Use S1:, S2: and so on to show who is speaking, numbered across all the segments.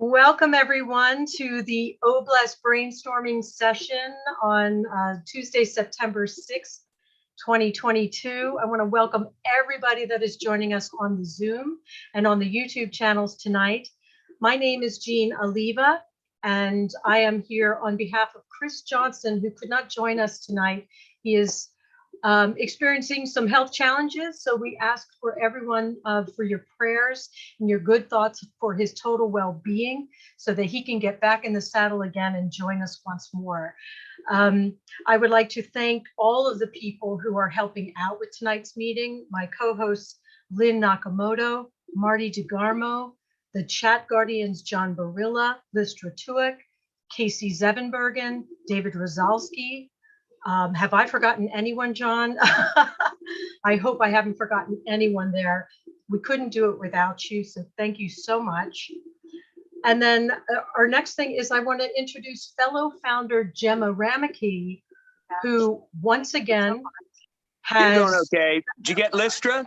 S1: Welcome everyone to the OBLES brainstorming session on Tuesday, September 6th, 2022. I want to welcome everybody that is joining us on the Zoom and on the YouTube channels tonight. My name is Jean Oliva, and I am here on behalf of Chris Johnson, who could not join us tonight. He is experiencing some health challenges, so we ask for everyone for your prayers and your good thoughts for his total well-being so that he can get back in the saddle again and join us once more. I would like to thank all of the people who are helping out with tonight's meeting, my co-hosts Lynn Nakamoto, Marty DeGarmo, the chat guardians John Barilla, Listra Tuick, Casey Zevenbergen, David Rosalski. Have I forgotten anyone, John? I hope I haven't forgotten anyone there. We couldn't do it without you, so thank you so much. And then our next thing is I want to introduce fellow founder Gemma Rameke, who once again has—
S2: You're doing okay. Did you get Listra?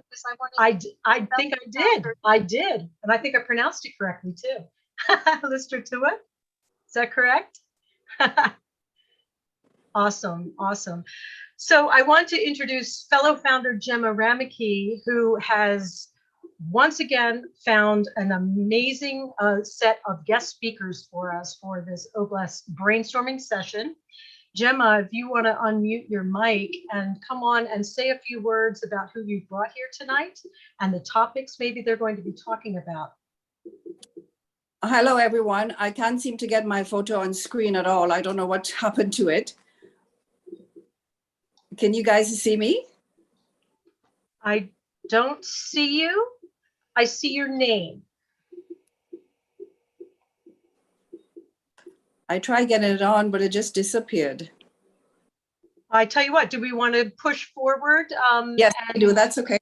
S1: I think I did. I did. And I think I pronounced it correctly too. Listra Tuick, is that correct? Awesome, awesome. So I want to introduce fellow founder Gemma Rameke, who has once again found an amazing set of guest speakers for us for this OBLES brainstorming session. Gemma, if you want to unmute your mic and come on and say a few words about who you brought here tonight and the topics maybe they're going to be talking about.
S3: Hello, everyone. I can't seem to get my photo on screen at all. I don't know what happened to it. Can you guys see me?
S1: I don't see you. I see your name.
S3: I tried getting it on, but it just disappeared.
S1: I tell you what, do we want to push forward?
S3: Yes, I do. That's okay.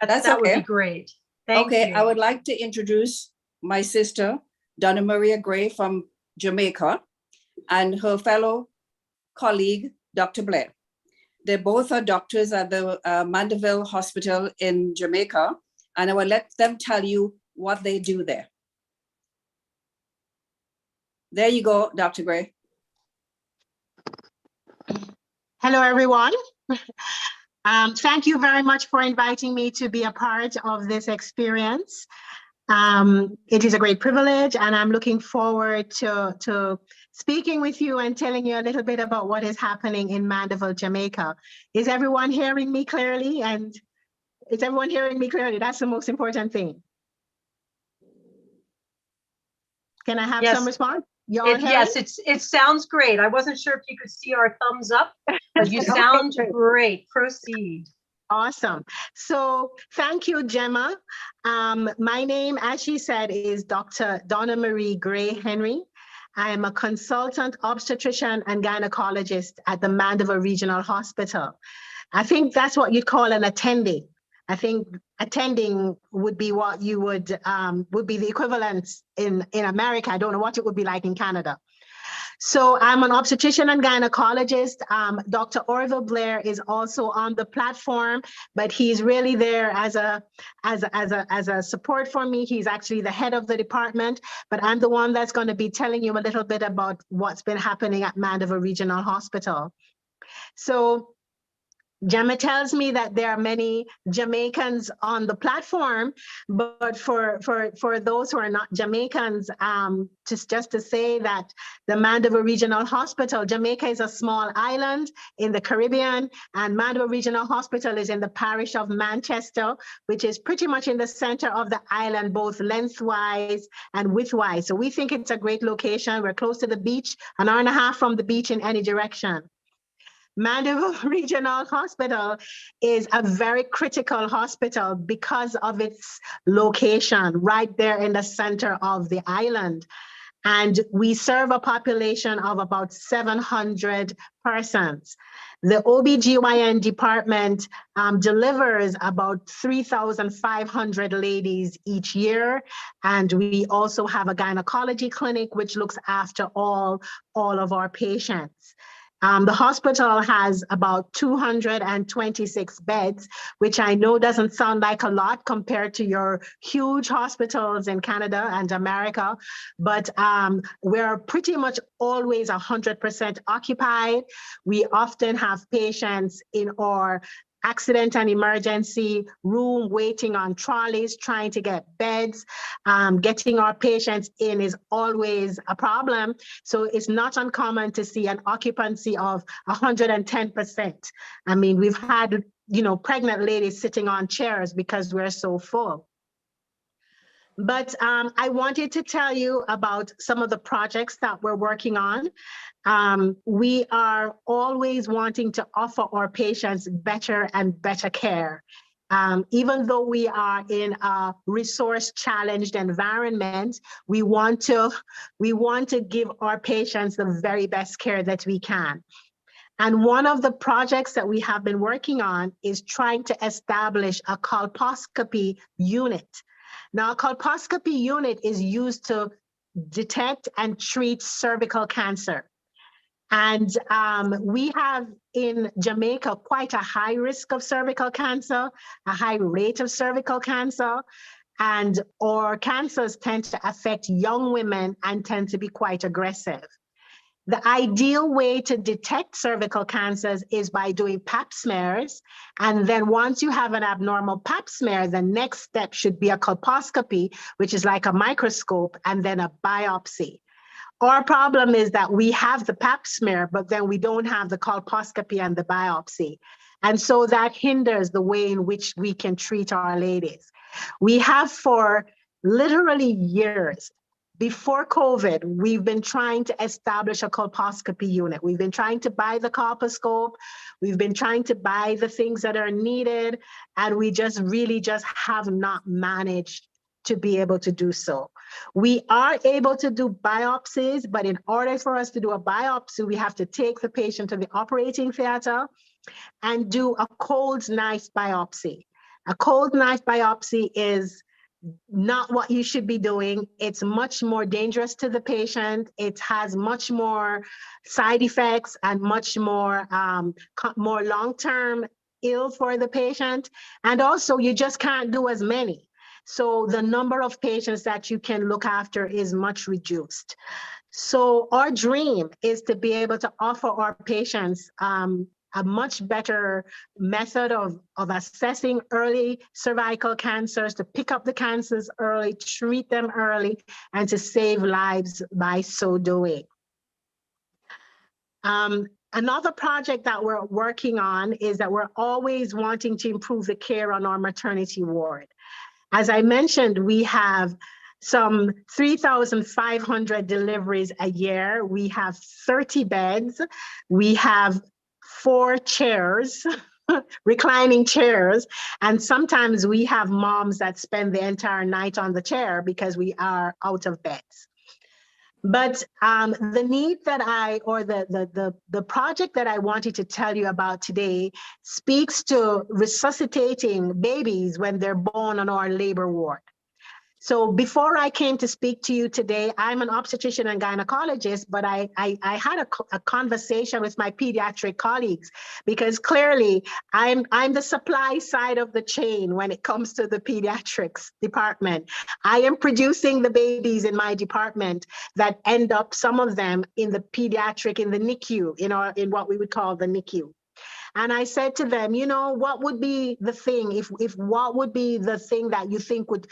S1: That
S3: okay.
S1: would be great. Thank you.
S3: I would like to introduce my sister, Donna Maria Gray from Jamaica, and her fellow colleague, Dr. Blair. They both are doctors at the Mandeville Hospital in Jamaica, and I will let them tell you what they do there. There you go, Dr. Gray.
S4: Hello, everyone. Thank you very much for inviting me to be a part of this experience. It is a great privilege, and I'm looking forward to speaking with you and telling you a little bit about what is happening in Mandeville, Jamaica. Is everyone hearing me clearly? And is everyone hearing me clearly? That's the most important thing. Can I have some response?
S1: Yes, it sounds great. I wasn't sure if you could see our thumbs up, but you sound great. Proceed.
S4: Awesome. So thank you, Gemma. My name, as she said, is Dr. Donna Marie Gray Henry. I am a consultant obstetrician and gynecologist at the Mandeville Regional Hospital. I think that's what you'd call an attending. I think attending would be what you would be the equivalent in America. I don't know what it would be like in Canada. So I'm an obstetrician and gynecologist. Dr. Orville Blair is also on the platform, but he's really there as a support for me. He's actually the head of the department, but I'm the one that's going to be telling you a little bit about what's been happening at Mandeville Regional Hospital. So Gemma tells me that there are many Jamaicans on the platform, but for those who are not Jamaicans, just to say that the Mandeville Regional Hospital, Jamaica is a small island in the Caribbean, and Mandeville Regional Hospital is in the parish of Manchester, which is pretty much in the center of the island, both lengthwise and widthwise. So we think it's a great location. We're close to the beach, an hour and a half from the beach in any direction. Mandeville Regional Hospital is a very critical hospital because of its location right there in the center of the island. And we serve a population of about 700 persons. The OBGYN department delivers about 3,500 ladies each year. And we also have a gynecology clinic, which looks after all of our patients. The hospital has about 226 beds, which I know doesn't sound like a lot compared to your huge hospitals in Canada and America, but we're pretty much always 100% occupied. We often have patients in our accident and emergency room waiting on trolleys, trying to get beds. Getting our patients in is always a problem. So it's not uncommon to see an occupancy of 110%. I mean, we've had, pregnant ladies sitting on chairs because we're so full. But I wanted to tell you about some of the projects that we're working on. We are always wanting to offer our patients better and better care. Even though we are in a resource-challenged environment, we want to give our patients the very best care that we can. And one of the projects that we have been working on is trying to establish a colposcopy unit. Now, a colposcopy unit is used to detect and treat cervical cancer. And we have in Jamaica quite a high risk of cervical cancer, a high rate of cervical cancer, and our cancers tend to affect young women and tend to be quite aggressive. The ideal way to detect cervical cancers is by doing pap smears. And then once you have an abnormal pap smear, the next step should be a colposcopy, which is like a microscope, and then a biopsy. Our problem is that we have the pap smear, but then we don't have the colposcopy and the biopsy. And so that hinders the way in which we can treat our ladies. We have for literally years. Before COVID, we've been trying to establish a colposcopy unit. We've been trying to buy the colposcope. We've been trying to buy the things that are needed, and we just have not managed to be able to do so. We are able to do biopsies, but in order for us to do a biopsy, we have to take the patient to the operating theater and do a cold knife biopsy. A cold knife biopsy is not what you should be doing. It's much more dangerous to the patient. It has much more side effects and much more long-term ill for the patient. And also you just can't do as many. So the number of patients that you can look after is much reduced. So our dream is to be able to offer our patients a much better method of assessing early cervical cancers, to pick up the cancers early, treat them early, and to save lives by so doing. Another project that we're working on is that we're always wanting to improve the care on our maternity ward. As I mentioned, we have some 3,500 deliveries a year. We have 30 beds. We have 4 chairs, reclining chairs. And sometimes we have moms that spend the entire night on the chair because we are out of beds. But the need that the project that I wanted to tell you about today speaks to resuscitating babies when they're born on our labor ward. So before I came to speak to you today, I'm an obstetrician and gynecologist, but I had a conversation with my pediatric colleagues because clearly I'm the supply side of the chain when it comes to the pediatrics department. I am producing the babies in my department that end up, some of them in the pediatric, in the NICU, in what we would call the NICU. And I said to them, what would be the thing, what would be the thing that you think would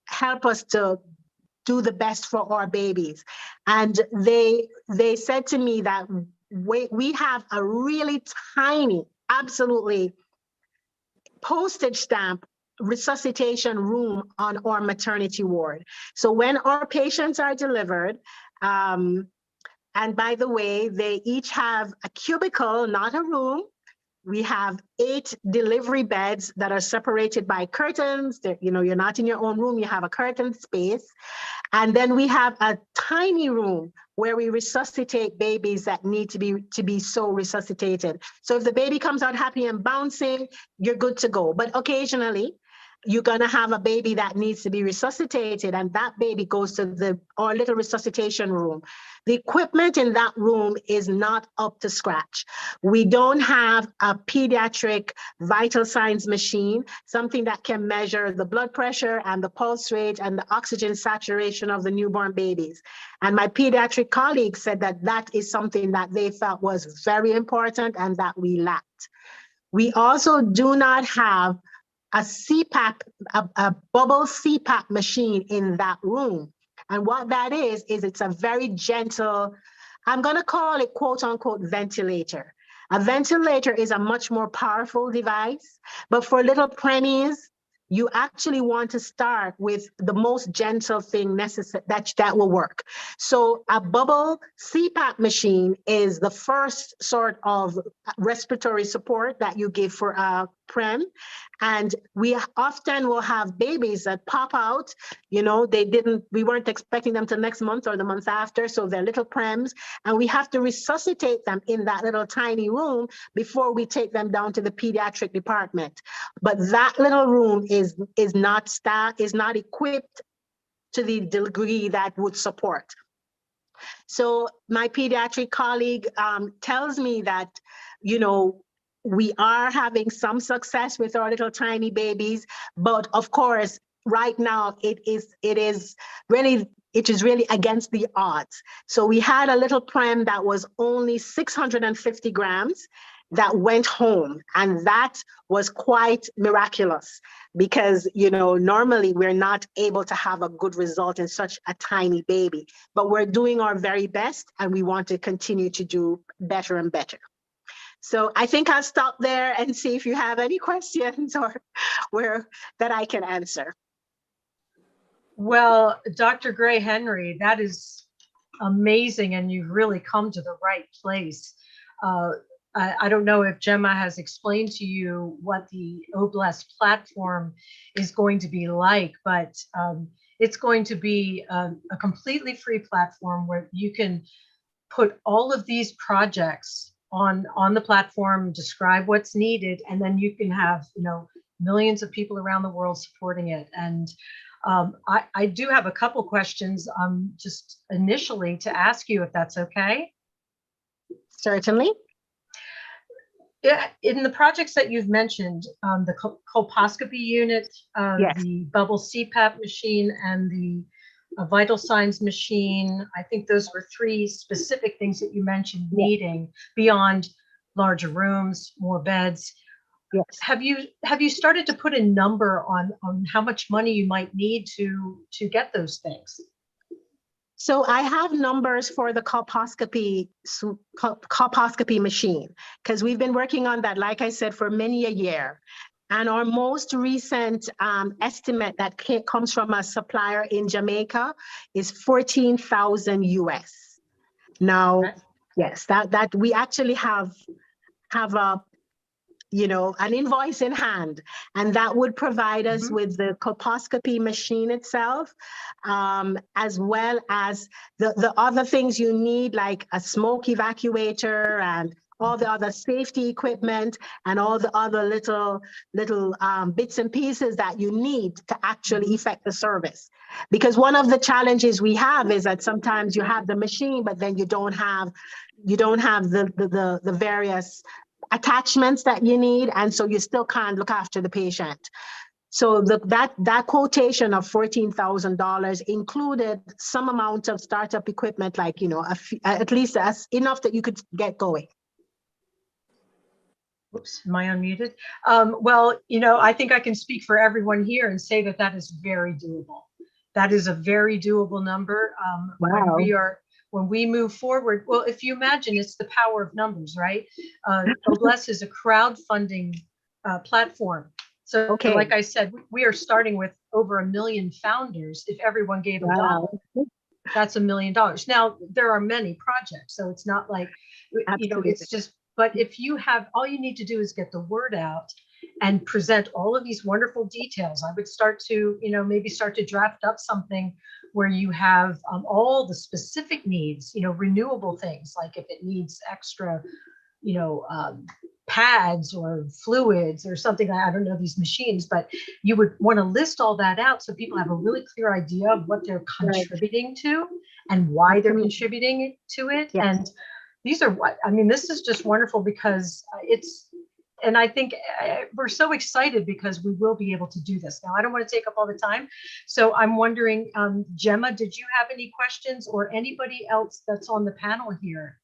S4: help us to do the best for our babies? And they said to me that we have a really tiny, absolutely postage stamp resuscitation room on our maternity ward. So when our patients are delivered, and by the way, they each have a cubicle, not a room. We have 8 delivery beds that are separated by curtains. You're not in your own room, you have a curtain space. And then we have a tiny room where we resuscitate babies that need to be so resuscitated. So if the baby comes out happy and bouncing, you're good to go. But occasionally, you're going to have a baby that needs to be resuscitated, and that baby goes to our little resuscitation room. The equipment in that room is not up to scratch. We don't have a pediatric vital signs machine, something that can measure the blood pressure and the pulse rate and the oxygen saturation of the newborn babies. And my pediatric colleagues said that that is something that they felt was very important and that we lacked. We also do not have a CPAP, a bubble CPAP machine in that room. And what that is it's a very gentle, I'm going to call it quote unquote ventilator. A ventilator is a much more powerful device, but for little preemies, you actually want to start with the most gentle thing necessary that will work. So a bubble CPAP machine is the first sort of respiratory support that you give for a prem. And we often will have babies that pop out, we weren't expecting them till next month or the month after. So they're little prems, and we have to resuscitate them in that little tiny room before we take them down to the pediatric department. But that little room is not equipped to the degree that would support. So my pediatric colleague tells me that, we are having some success with our little tiny babies, but of course, right now it is really against the odds. So we had a little prem that was only 650 grams that went home, and that was quite miraculous because, normally we're not able to have a good result in such a tiny baby, but we're doing our very best and we want to continue to do better and better. So I think I'll stop there and see if you have any questions or that I can answer.
S1: Well, Dr. Gray Henry, that is amazing, and you've really come to the right place. I don't know if Gemma has explained to you what the OBLES platform is going to be like, but it's going to be a completely free platform where you can put all of these projects on the platform, describe what's needed, and then you can have, millions of people around the world supporting it. And I do have a couple questions just initially to ask you, if that's okay.
S4: Certainly.
S1: Yeah, in the projects that you've mentioned, the colposcopy unit,
S4: Yes.
S1: the bubble CPAP machine, and the vital signs machine, I think those were three specific things that you mentioned needing beyond larger rooms, more beds.
S4: Yes.
S1: Have you started to put a number on how much money you might need to get those things?
S4: So I have numbers for the colposcopy machine, because we've been working on that, like I said, for many a year. And our most recent estimate that comes from a supplier in Jamaica is 14,000 US. Now, yes, that we actually have a, an invoice in hand, and that would provide us with the colposcopy machine itself, as well as the other things you need, like a smoke evacuator and all the other safety equipment and all the other little bits and pieces that you need to actually effect the service. Because one of the challenges we have is that sometimes you have the machine, but then you don't have the various attachments that you need, and so you still can't look after the patient. So that quotation of $14,000 included some amount of startup equipment, like at least enough that you could get going.
S1: Oops, am I unmuted? Well, I think I can speak for everyone here and say that is very doable. That is a very doable number.
S4: Wow.
S1: When we move forward, well, if you imagine, it's the power of numbers, right? OBLES is a crowdfunding platform. So like I said, we are starting with over 1 million founders. If everyone gave $1, that's $1 million. Now, there are many projects, so it's not like, it's just, but if you have, all you need to do is get the word out and present all of these wonderful details. I would start to, maybe start to draft up something where you have all the specific needs, renewable things, like if it needs extra, pads or fluids or something. I don't know these machines, but you would want to list all that out so people have a really clear idea of what they're
S4: Right.
S1: contributing to and why they're
S4: Absolutely.
S1: contributing to it.
S4: Yeah.
S1: And these are what, I mean, this is just wonderful because and I think we're so excited because we will be able to do this. Now, I don't want to take up all the time. So I'm wondering, Gemma, did you have any questions or anybody else that's on the panel here?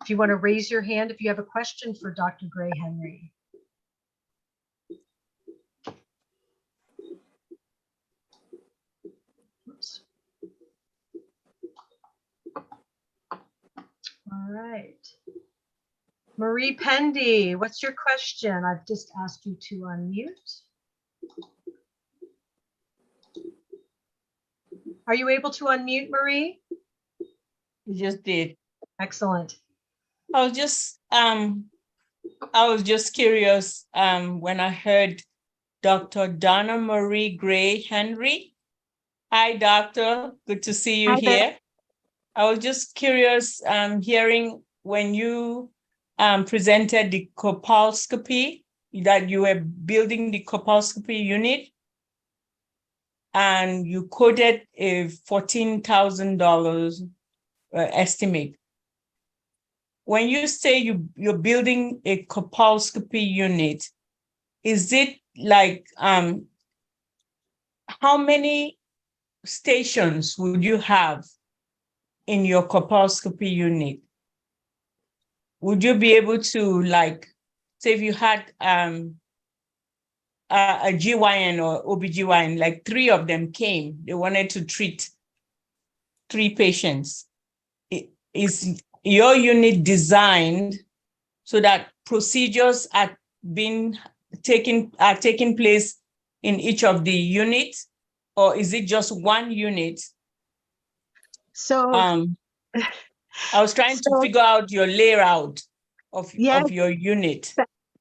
S1: If you want to raise your hand, if you have a question for Dr. Gray Henry. Oops. All right. Marie Pendy, what's your question? I've just asked you to unmute. Are you able to unmute, Marie?
S5: You just did.
S1: Excellent.
S5: I was just curious when I heard Dr. Donna Marie Gray Henry. Hi, doctor. Good to see you
S4: Hi there.
S5: here. I was just curious hearing when you presented the colposcopy, that you were building the colposcopy unit and you quoted a $14,000 estimate. When you say you're building a colposcopy unit, is it like how many stations would you have in your colposcopy unit? Would you be able to, like, say if you had a GYN or OBGYN, like 3 of them came, they wanted to treat 3 patients. Is your unit designed so that procedures are taking place in each of the units, or is it just one unit?
S4: So,
S5: I was trying to figure out your layout of
S4: Yes.
S5: your unit.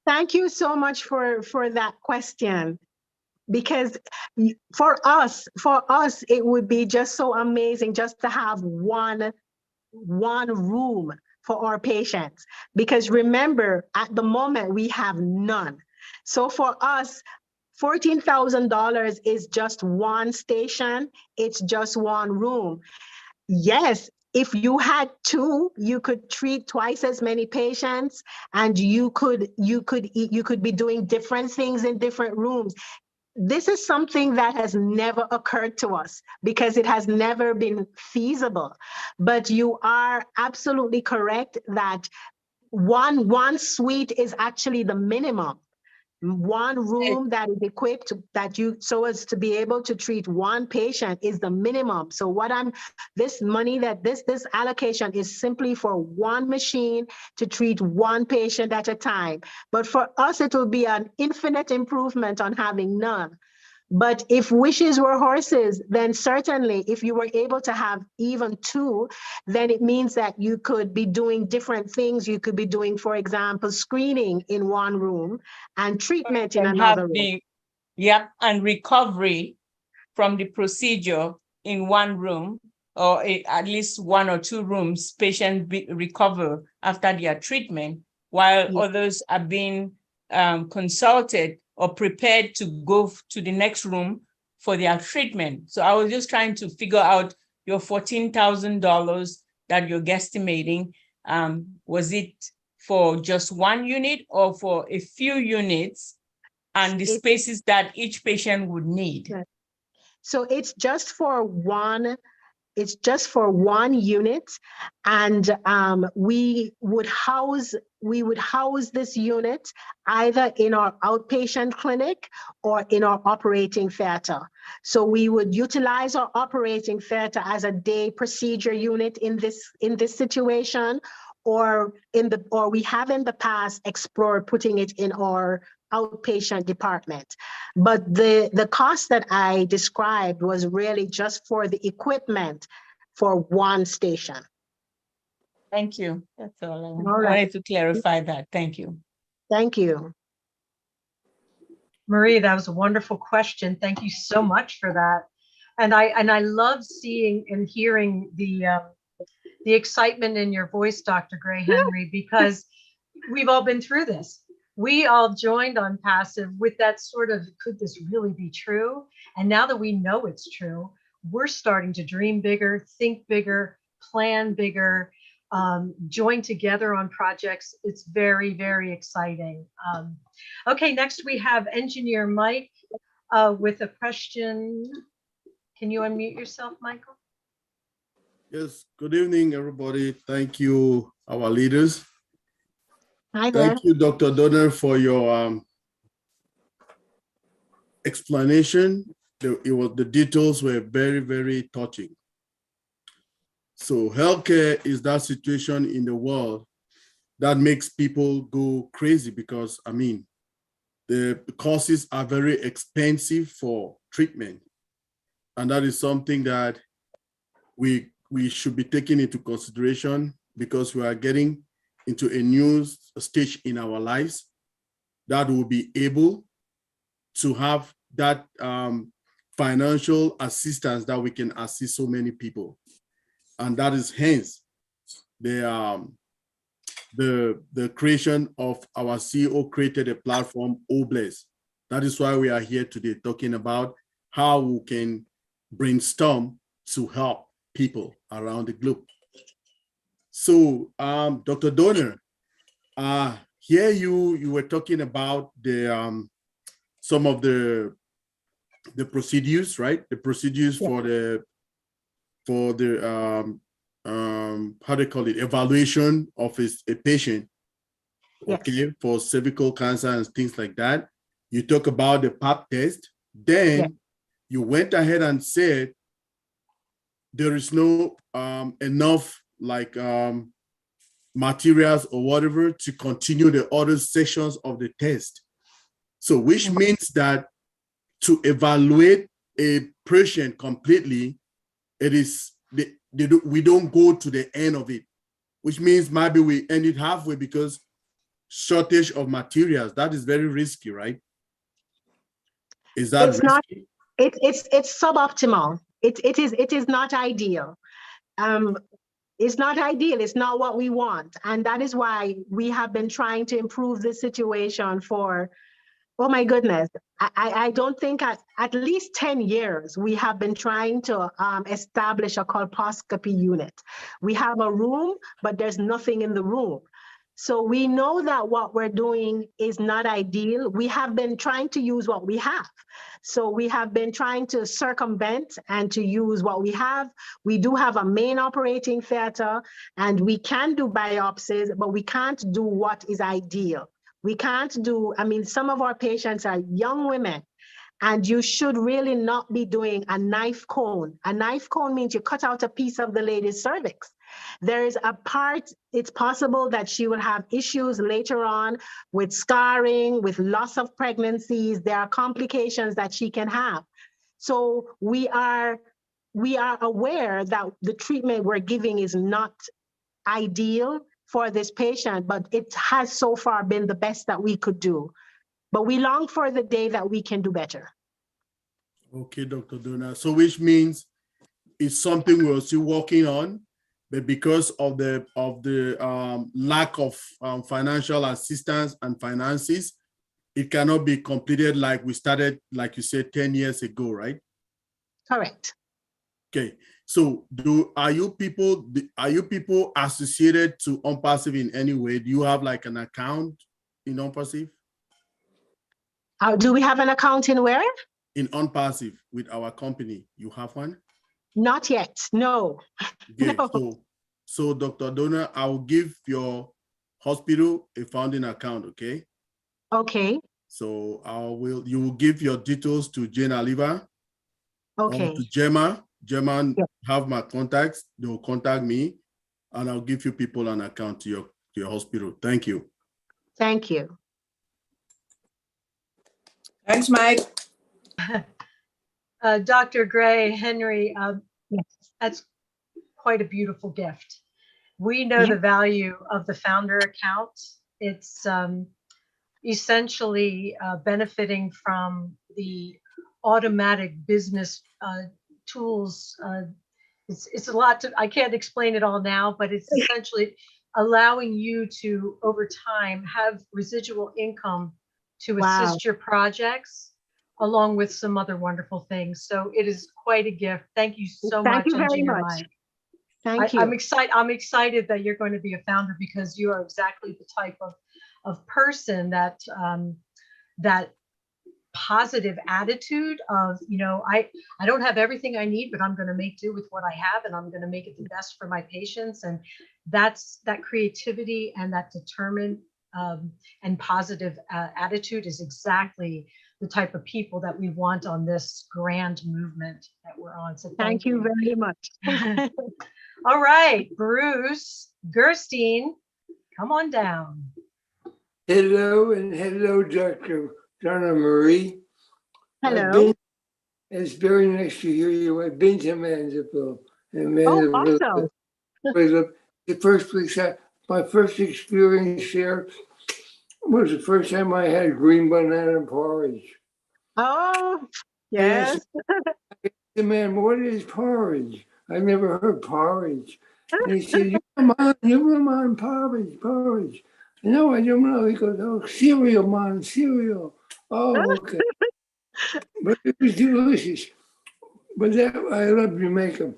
S4: Thank you so much for that question. Because for us, it would be just so amazing just to have one room for our patients. Because remember, at the moment, we have none. So for us, $14,000 is just one station. It's just one room. Yes, if you had 2, you could treat twice as many patients, and you could be doing different things in different rooms. This is something that has never occurred to us because it has never been feasible. But you are absolutely correct that one suite is actually the minimum. One room that is equipped so as to be able to treat one patient is the minimum. So this allocation is simply for one machine to treat one patient at a time. But for us, it will be an infinite improvement on having none. But if wishes were horses, then certainly if you were able to have even 2, then it means that you could be doing different things. You could be doing, for example, screening in one room and treatment in another room.
S5: And recovery from the procedure in one room, or at least 1 or 2 rooms, patients recover after their treatment, while others are being consulted or prepared to go to the next room for their treatment. So I was just trying to figure out your $14,000 that you're guesstimating. Was it for just one unit or for a few units and the spaces that each patient would need?
S4: So it's just for one. It's just for one unit, and we would house this unit either in our outpatient clinic or in our operating theater. So we would utilize our operating theater as a day procedure unit in this situation, or we have in the past explored putting it in our outpatient department. But the cost that I described was really just for the equipment for one station.
S5: Thank you. That's all.
S4: All
S5: I
S4: right.
S5: wanted to clarify that. Thank you.
S4: Thank you.
S1: Marie, that was a wonderful question. Thank you so much for that. And I love seeing and hearing the excitement in your voice, Dr. Gray Henry, because we've all been through this. we all joined on passive with that sort of, could this really be true? And now that we know it's true, we're starting to dream bigger, think bigger, plan bigger, join together on projects. It's very, very exciting. Okay, next we have Engineer Mike with a question. Can you unmute yourself, Michael?
S6: Yes, good evening, everybody. Thank you, our leaders.
S4: Hi there.
S6: Thank you, Dr. Donner, for your explanation. The details were very, very touching. So healthcare is that situation in the world that makes people go crazy because, I mean, the costs are very expensive for treatment. And that is something that we should be taking into consideration because we are getting into a new stage in our lives that will be able to have that financial assistance that we can assist so many people. And that is hence the creation of our CEO created a platform, Obless. That is why we are here today talking about how we can brainstorm to help people around the globe. So, Dr. Donner, here you were talking about the some of the procedures, right? The procedures for the how they call it, evaluation of a patient, okay, for cervical cancer and things like that. You talk about the pap test. Then you went ahead and said there is no enough like materials or whatever to continue the other sections of the test. So which means that to evaluate a patient completely, it is we don't go to the end of it, which means maybe we end it halfway because shortage of materials. That is very risky, right? Is that
S4: It's
S6: risky?
S4: not. It's suboptimal. It is not ideal. It's not ideal. It's not what we want, and that is why we have been trying to improve this situation for, oh my goodness, I don't think at least 10 years we have been trying to establish a colposcopy unit. We have a room, but there's nothing in the room. So we know that what we're doing is not ideal. We have been trying to use what we have. So we have been trying to circumvent and to use what we have. We do have a main operating theater and we can do biopsies, but we can't do what is ideal. We can't do, I mean, some of our patients are young women and you should really not be doing a knife cone. A knife cone means you cut out a piece of the lady's cervix. There is a part, it's possible that she will have issues later on with scarring, with loss of pregnancies. There are complications that she can have. So we are aware that the treatment we're giving is not ideal for this patient, but it has so far been the best that we could do. But we long for the day that we can do better.
S6: Okay, Dr. Donner. So which means it's something we're still working on, but because of the lack of financial assistance and finances, it cannot be completed like we started, like you said, 10 years ago, right?
S4: Correct.
S6: Okay. So are you people associated to OnPassive in any way? Do you have like an account in OnPassive?
S4: Do we have an account in where?
S6: In OnPassive with our company. You have one?
S4: Not yet, no.
S6: Okay.
S4: No.
S6: So Dr. Donner, I will give your hospital a founding account, okay?
S4: Okay.
S6: So you will give your details to Jane Oliver.
S4: Okay.
S6: Or to Gemma. Gemma have my contacts. They will contact me and I'll give you people an account to your hospital. Thank you.
S4: Thank you.
S3: Thanks, Mike.
S1: Dr. Gray, Henry, that's quite a beautiful gift. We know the value of the founder account. It's essentially benefiting from the automatic business tools. It's a lot I can't explain it all now, but it's essentially allowing you to, over time, have residual income to
S4: Wow.
S1: assist your projects, along with some other wonderful things. So it is quite a gift. Thank you so
S4: Thank
S1: much,
S4: you very
S1: Engineer
S4: much.
S1: Mike.
S4: Thank you.
S1: I'm excited that you're going to be a founder, because you are exactly the type of person that that positive attitude of, I don't have everything I need, but I'm going to make do with what I have, and I'm going to make it the best for my patients. And that creativity and that determined and positive attitude is exactly the type of people that we want on this grand movement that we're on. So
S4: Thank you very much.
S1: All right, Bruce Gerstein, come on down.
S7: Hello and hello, Dr. Donna Marie.
S4: Hello.
S7: It's very nice to hear you. I've been to Mandeville. And
S4: Oh,
S7: Mandeville
S4: awesome.
S7: was the first place, my first experience there was the first time I had green banana porridge.
S4: Oh,
S7: I asked
S4: yes.
S7: the man, what is porridge? I never heard porridge. And he said, you come on, porridge. No, I don't know. He goes, oh, cereal, man, cereal. Oh, okay. But it was delicious. But I love Jamaica.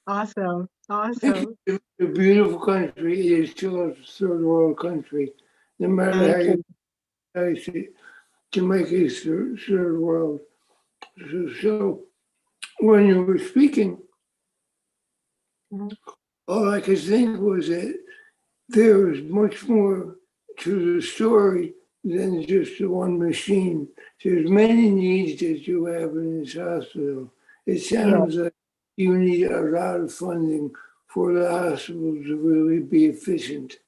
S4: Awesome. Awesome.
S7: It's a beautiful country. It is still a third world country. No matter how you see it, Jamaica is third world. So when you were speaking, all I could think was that there is much more to the story than just the one machine. There's many needs that you have in this hospital. It sounds like you need a lot of funding for the hospital to really be efficient.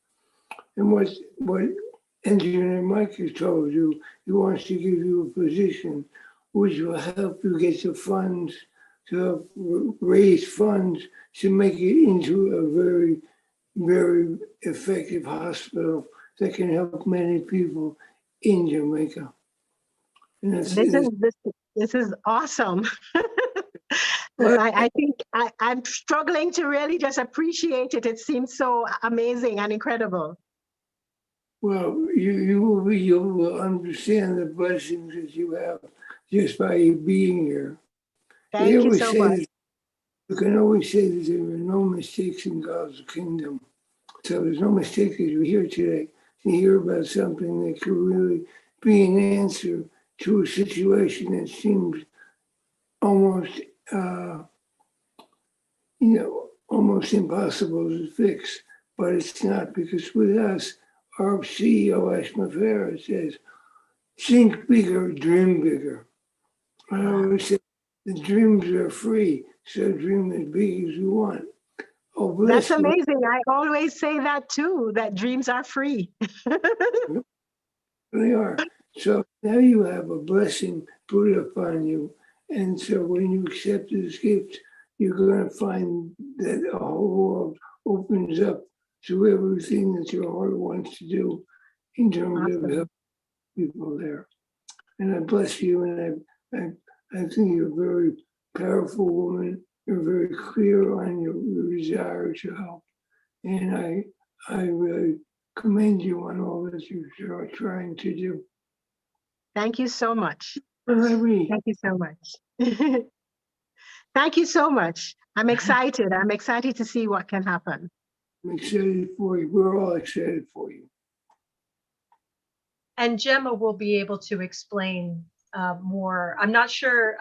S7: And what Engineer Mike has told you, he wants to give you a position which will help you get the funds, to help raise funds to make it into a very, very effective hospital that can help many people in Jamaica. And
S4: This is awesome. I think I'm struggling to really just appreciate it. It seems so amazing and incredible.
S7: Well, you will understand the blessings that you have just by you being here.
S4: Thank you so much.
S7: You can always say that there are no mistakes in God's kingdom. So there's no mistake that you're here today to hear about something that could really be an answer to a situation that seems almost, almost impossible to fix. But it's not, because with us, our CEO, Ashma Farah, says, think bigger, dream bigger. I always say, the dreams are free, so dream as big as you want. Oh,
S4: that's amazing. I always say that too, that dreams are free.
S7: They are. So now you have a blessing put upon you. And so when you accept this gift, you're going to find that the whole world opens up to everything that your heart wants to do in terms of helping people there. And I bless you, and I think you're a very powerful woman. You're very clear on your desire to help. And I really commend you on all that you are trying to do.
S4: Thank you so much.
S7: Thank
S4: you so much. Thank you so much. I'm excited. I'm excited to see what can happen.
S7: I'm excited for you. We're all excited for you.
S1: And Gemma will be able to explain more. I'm not sure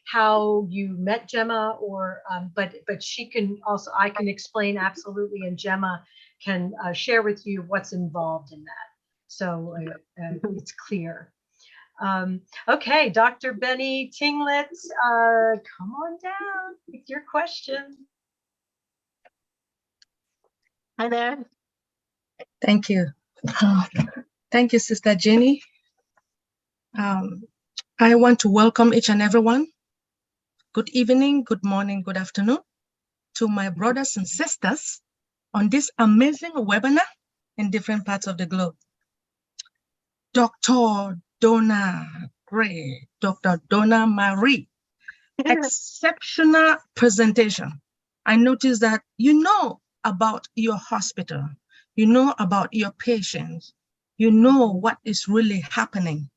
S1: how you met Gemma, or but she can also, I can explain absolutely, and Gemma can share with you what's involved in that. So it's clear. Okay, Dr. Benny Tinglet, come on down with your question.
S4: Hi there.
S8: Thank you. Thank you, Sister Jenny. I want to welcome each and everyone. Good evening, good morning, good afternoon to my brothers and sisters on this amazing webinar in different parts of the globe. Dr. Donna Gray, Dr. Donna Marie, exceptional presentation. I noticed that about your hospital. You know about your patients. You know what is really happening.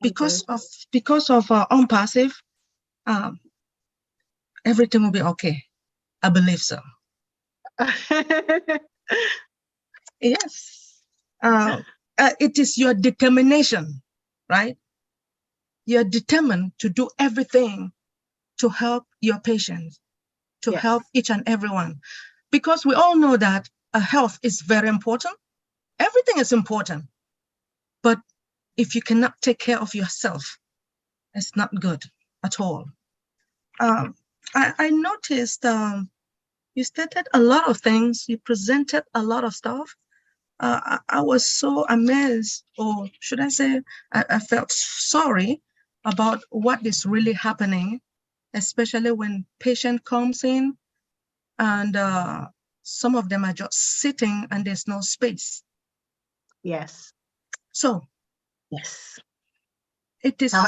S8: Because of OnPassive, everything will be okay. I believe so. Yes. It is your determination, right? You're determined to do everything to help your patients, to
S4: Yes.
S8: help each and everyone. Because we all know that health is very important. Everything is important. But if you cannot take care of yourself, it's not good at all. I noticed you stated a lot of things. You presented a lot of stuff. I was so amazed, or should I say, I felt sorry about what is really happening, especially when patient comes in and some of them are just sitting and there's no space.
S4: Yes.
S8: So
S4: Yes.
S8: it is,
S4: Now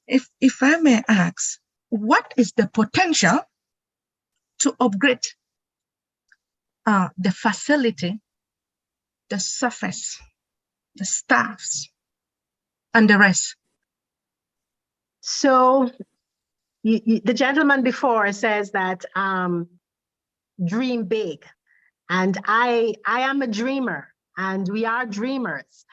S8: if I may ask, what is the potential to upgrade the facility, the surface, the staffs, and the rest?
S4: So the gentleman before says that dream big, and I am a dreamer, and we are dreamers.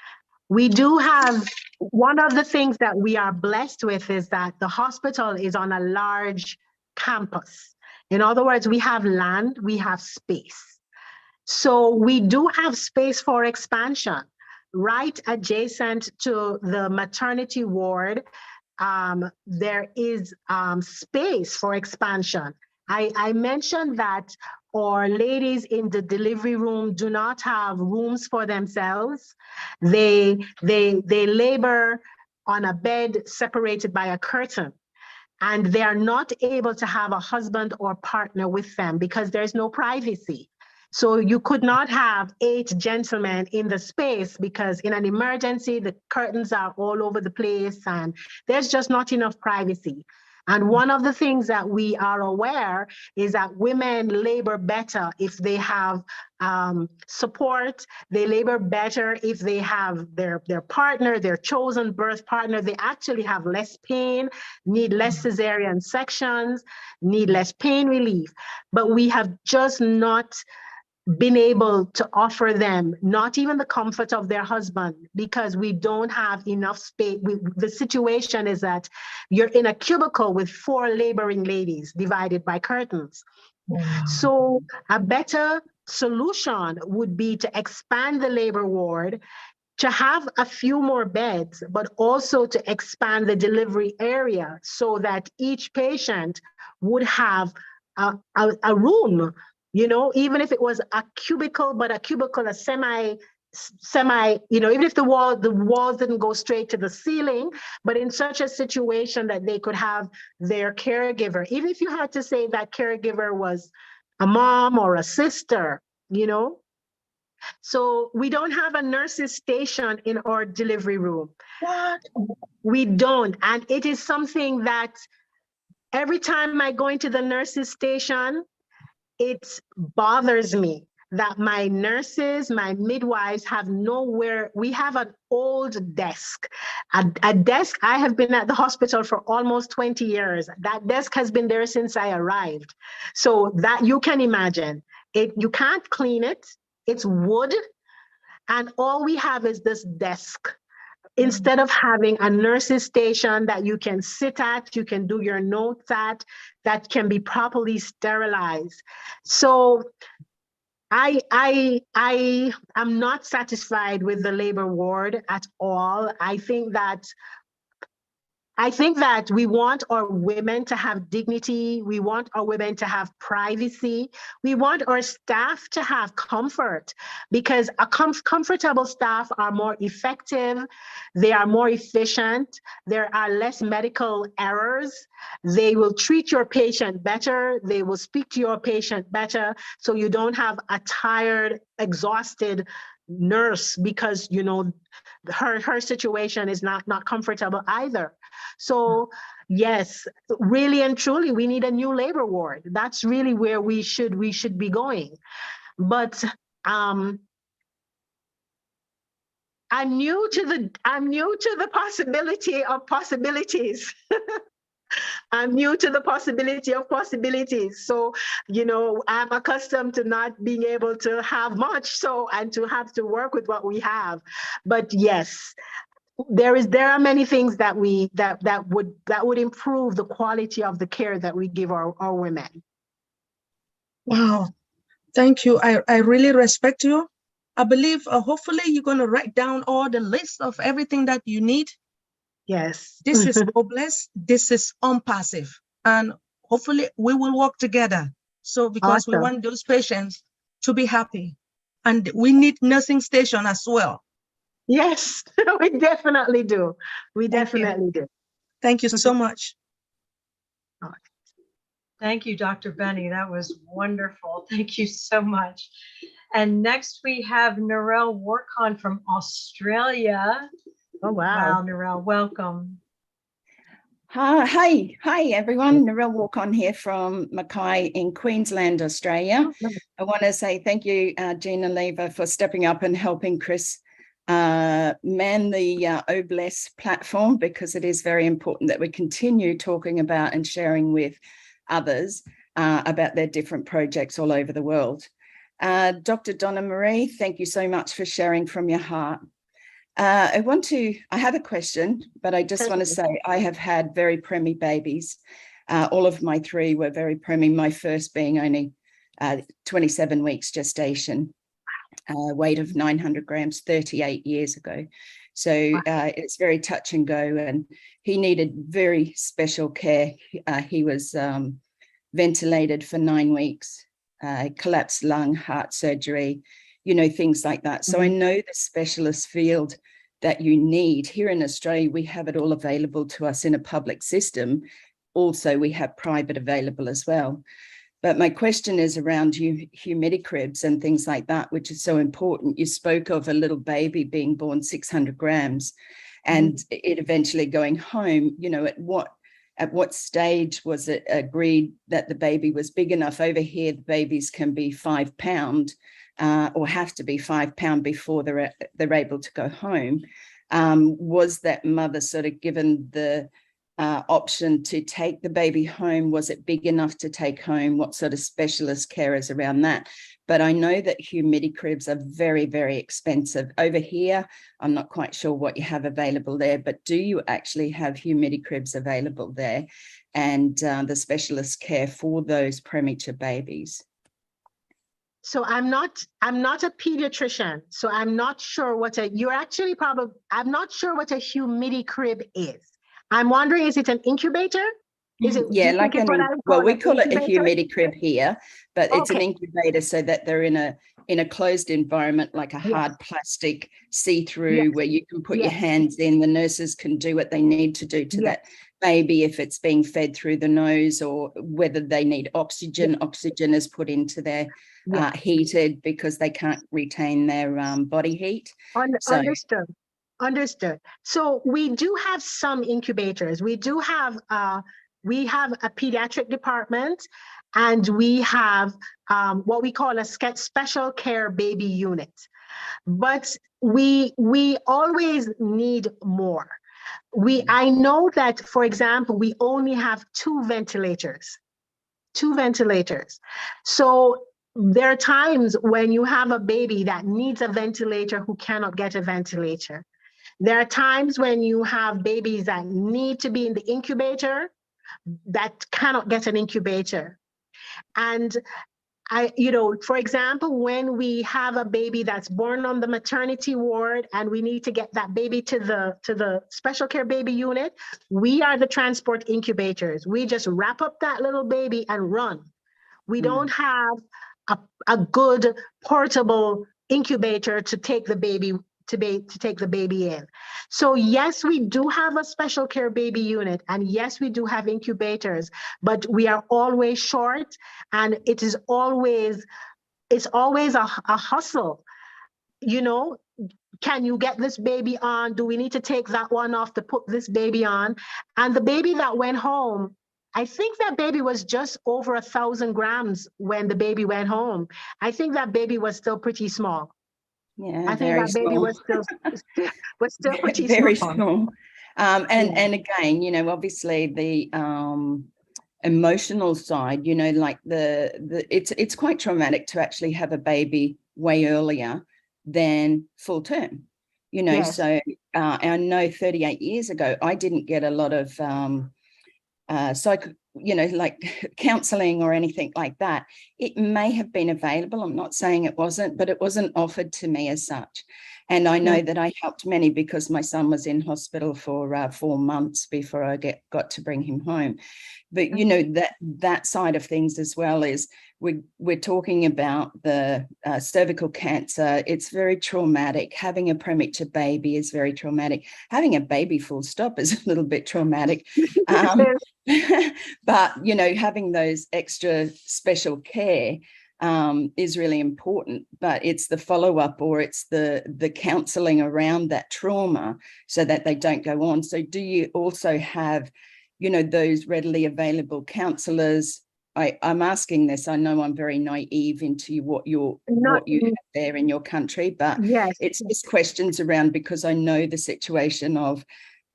S4: We do have, one of the things that we are blessed with is that the hospital is on a large campus. In other words, we have land, we have space. So we do have space for expansion. Right adjacent to the maternity ward, there is space for expansion. I mentioned that our ladies in the delivery room do not have rooms for themselves. They labor on a bed separated by a curtain, and they are not able to have a husband or partner with them because there's no privacy. So you could not have 8 gentlemen in the space because in an emergency, the curtains are all over the place and there's just not enough privacy. And one of the things that we are aware is that women labor better if they have support. They labor better if they have their partner, their chosen birth partner. They actually have less pain, need less cesarean sections, need less pain relief. But we have just not been able to offer them not even the comfort of their husband because we don't have enough space. The situation is that you're in a cubicle with 4 laboring ladies divided by curtains. Wow. So a better solution would be to expand the labor ward, to have a few more beds, but also to expand the delivery area so that each patient would have a room. You know, even if it was a cubicle, but a cubicle, a semi, you know, even if the walls didn't go straight to the ceiling, but in such a situation that they could have their caregiver, even if you had to say that caregiver was a mom or a sister, you know. So we don't have a nurse's station in our delivery room. What? We don't. And it is something that every time I go into the nurse's station, it bothers me that my nurses, my midwives have nowhere. We have an old desk, a desk. I have been at the hospital for almost 20 years. That desk has been there since I arrived. So that you can imagine it, you can't clean it. It's wood. And all we have is this desk. Instead of having a nurse's station that you can sit at, you can do your notes at, that can be properly sterilized. So I am not satisfied with the labor ward at all. I think that we want our women to have dignity. We want our women to have privacy. We want our staff to have comfort because a comfortable staff are more effective. They are more efficient. There are less medical errors. They will treat your patient better. They will speak to your patient better. So you don't have a tired, exhausted nurse because, you know, her situation is not comfortable either. So yes, really and truly, we need a new labor ward. That's really where we should be going. But I'm new to the possibility of possibilities. I'm new to the possibility of possibilities. So, you know, I'm accustomed to not being able to have much, and to have to work with what we have. But yes, there are many things that would improve the quality of the care that we give our women.
S8: Wow. Thank you. I really respect you. I believe hopefully you're going to write down all the list of everything that you need.
S4: Yes.
S8: This is hopeless. This is unpassive. And hopefully we will work together. So because we
S4: Awesome.
S8: want those patients to be happy. And we need nursing station as well.
S4: Yes, we definitely do. We
S8: Thank you.
S4: definitely do.
S8: Thank you so much.
S1: Thank you, Dr. Benny. That was wonderful. Thank you so much. And next we have Narelle Warkon from Australia.
S4: Oh,
S1: Wow,
S4: wow.
S1: Narelle, welcome.
S9: Hi everyone. Narelle Warkon here from Mackay in Queensland, Australia. I want to say thank you, Gina Lever, for stepping up and helping Chris man the OBLES platform, because it is very important that we continue talking about and sharing with others about their different projects all over the world. Dr. Donna Marie, thank you so much for sharing from your heart. I have a question, but I just want to say I have had very preemie babies. All of my three were very preemie, my first being only 27 weeks gestation, weight of 900 grams 38 years ago. So it's very touch and go, and he needed very special care. He was ventilated for 9 weeks, collapsed lung, heart surgery, you know, things like that. So I know the specialist field that you need. Here in Australia, we have it all available to us in a public system. Also, we have private available as well. But my question is around humidicribs and things like that, which is so important. You spoke of a little baby being born 600 grams and it eventually going home. You know, at what stage was it agreed that the baby was big enough? Over here, the babies can be 5 pounds or have to be 5 pounds before they're able to go home. Was that mother sort of given the option to take the baby home? Was it big enough to take home? What sort of specialist care is around that? But I know that humidicribs are very, very expensive. Over here, I'm not quite sure what you have available there, but do you actually have humidicribs available there and the specialist care for those premature babies?
S4: So I'm not a pediatrician, so I'm not sure what I'm not sure what a humidicrib is. I'm wondering, is it an incubator? Is it?
S9: Yeah, like we call it a humidicrib here, but it's an
S4: Okay.
S9: incubator so that they're in a closed environment, like a hard plastic see-through where you can put your hands in. The nurses can do what they need to do to that baby if it's being fed through the nose, or whether they need oxygen. Oxygen is put into their heated because they can't retain their body heat.
S4: Understood. So we do have some incubators. We do have a pediatric department, and we have what we call a special care baby unit. But we always need more. I know that, for example, we only have 2 ventilators. So there are times when you have a baby that needs a ventilator who cannot get a ventilator. There are times when you have babies that need to be in the incubator that cannot get an incubator. And for example, when we have a baby that's born on the maternity ward and we need to get that baby to the special care baby unit, we are the transport incubators. We just wrap up that little baby and run. We don't have a good portable incubator to take the baby in. So yes, we do have a special care baby unit, and yes, we do have incubators, but we are always short, and it's always a hustle. you know, can you get this baby on? Do we need to take that one off to put this baby on? And the baby that went home, I think that baby was just over 1,000 grams when the baby went home. I think that baby was still pretty small.
S9: Yeah,
S4: I think
S9: very
S4: that baby
S9: small.
S4: was still pretty
S9: Very
S4: small.
S9: small. And again, you know, obviously the emotional side, you know, like it's quite traumatic to actually have a baby way earlier than full term, you know.
S4: Yes.
S9: So I know 38 years ago, I didn't get a lot of you know, like counseling or anything like that. It may have been available. I'm not saying it wasn't, but it wasn't offered to me as such. And I know that I helped many because my son was in hospital for 4 months before I got to bring him home. But, you know, that side of things as well is we're talking about the cervical cancer. It's very traumatic. Having a premature baby is very traumatic. Having a baby full stop is a little bit traumatic. But, you know, having those extra special care is really important, but it's the follow-up or it's the counseling around that trauma so that they don't go on. So do you also have, you know, those readily available counselors? I'm asking this, I know I'm very naive into what you have there in your country, but
S4: yes,
S9: it's just questions around because I know the situation of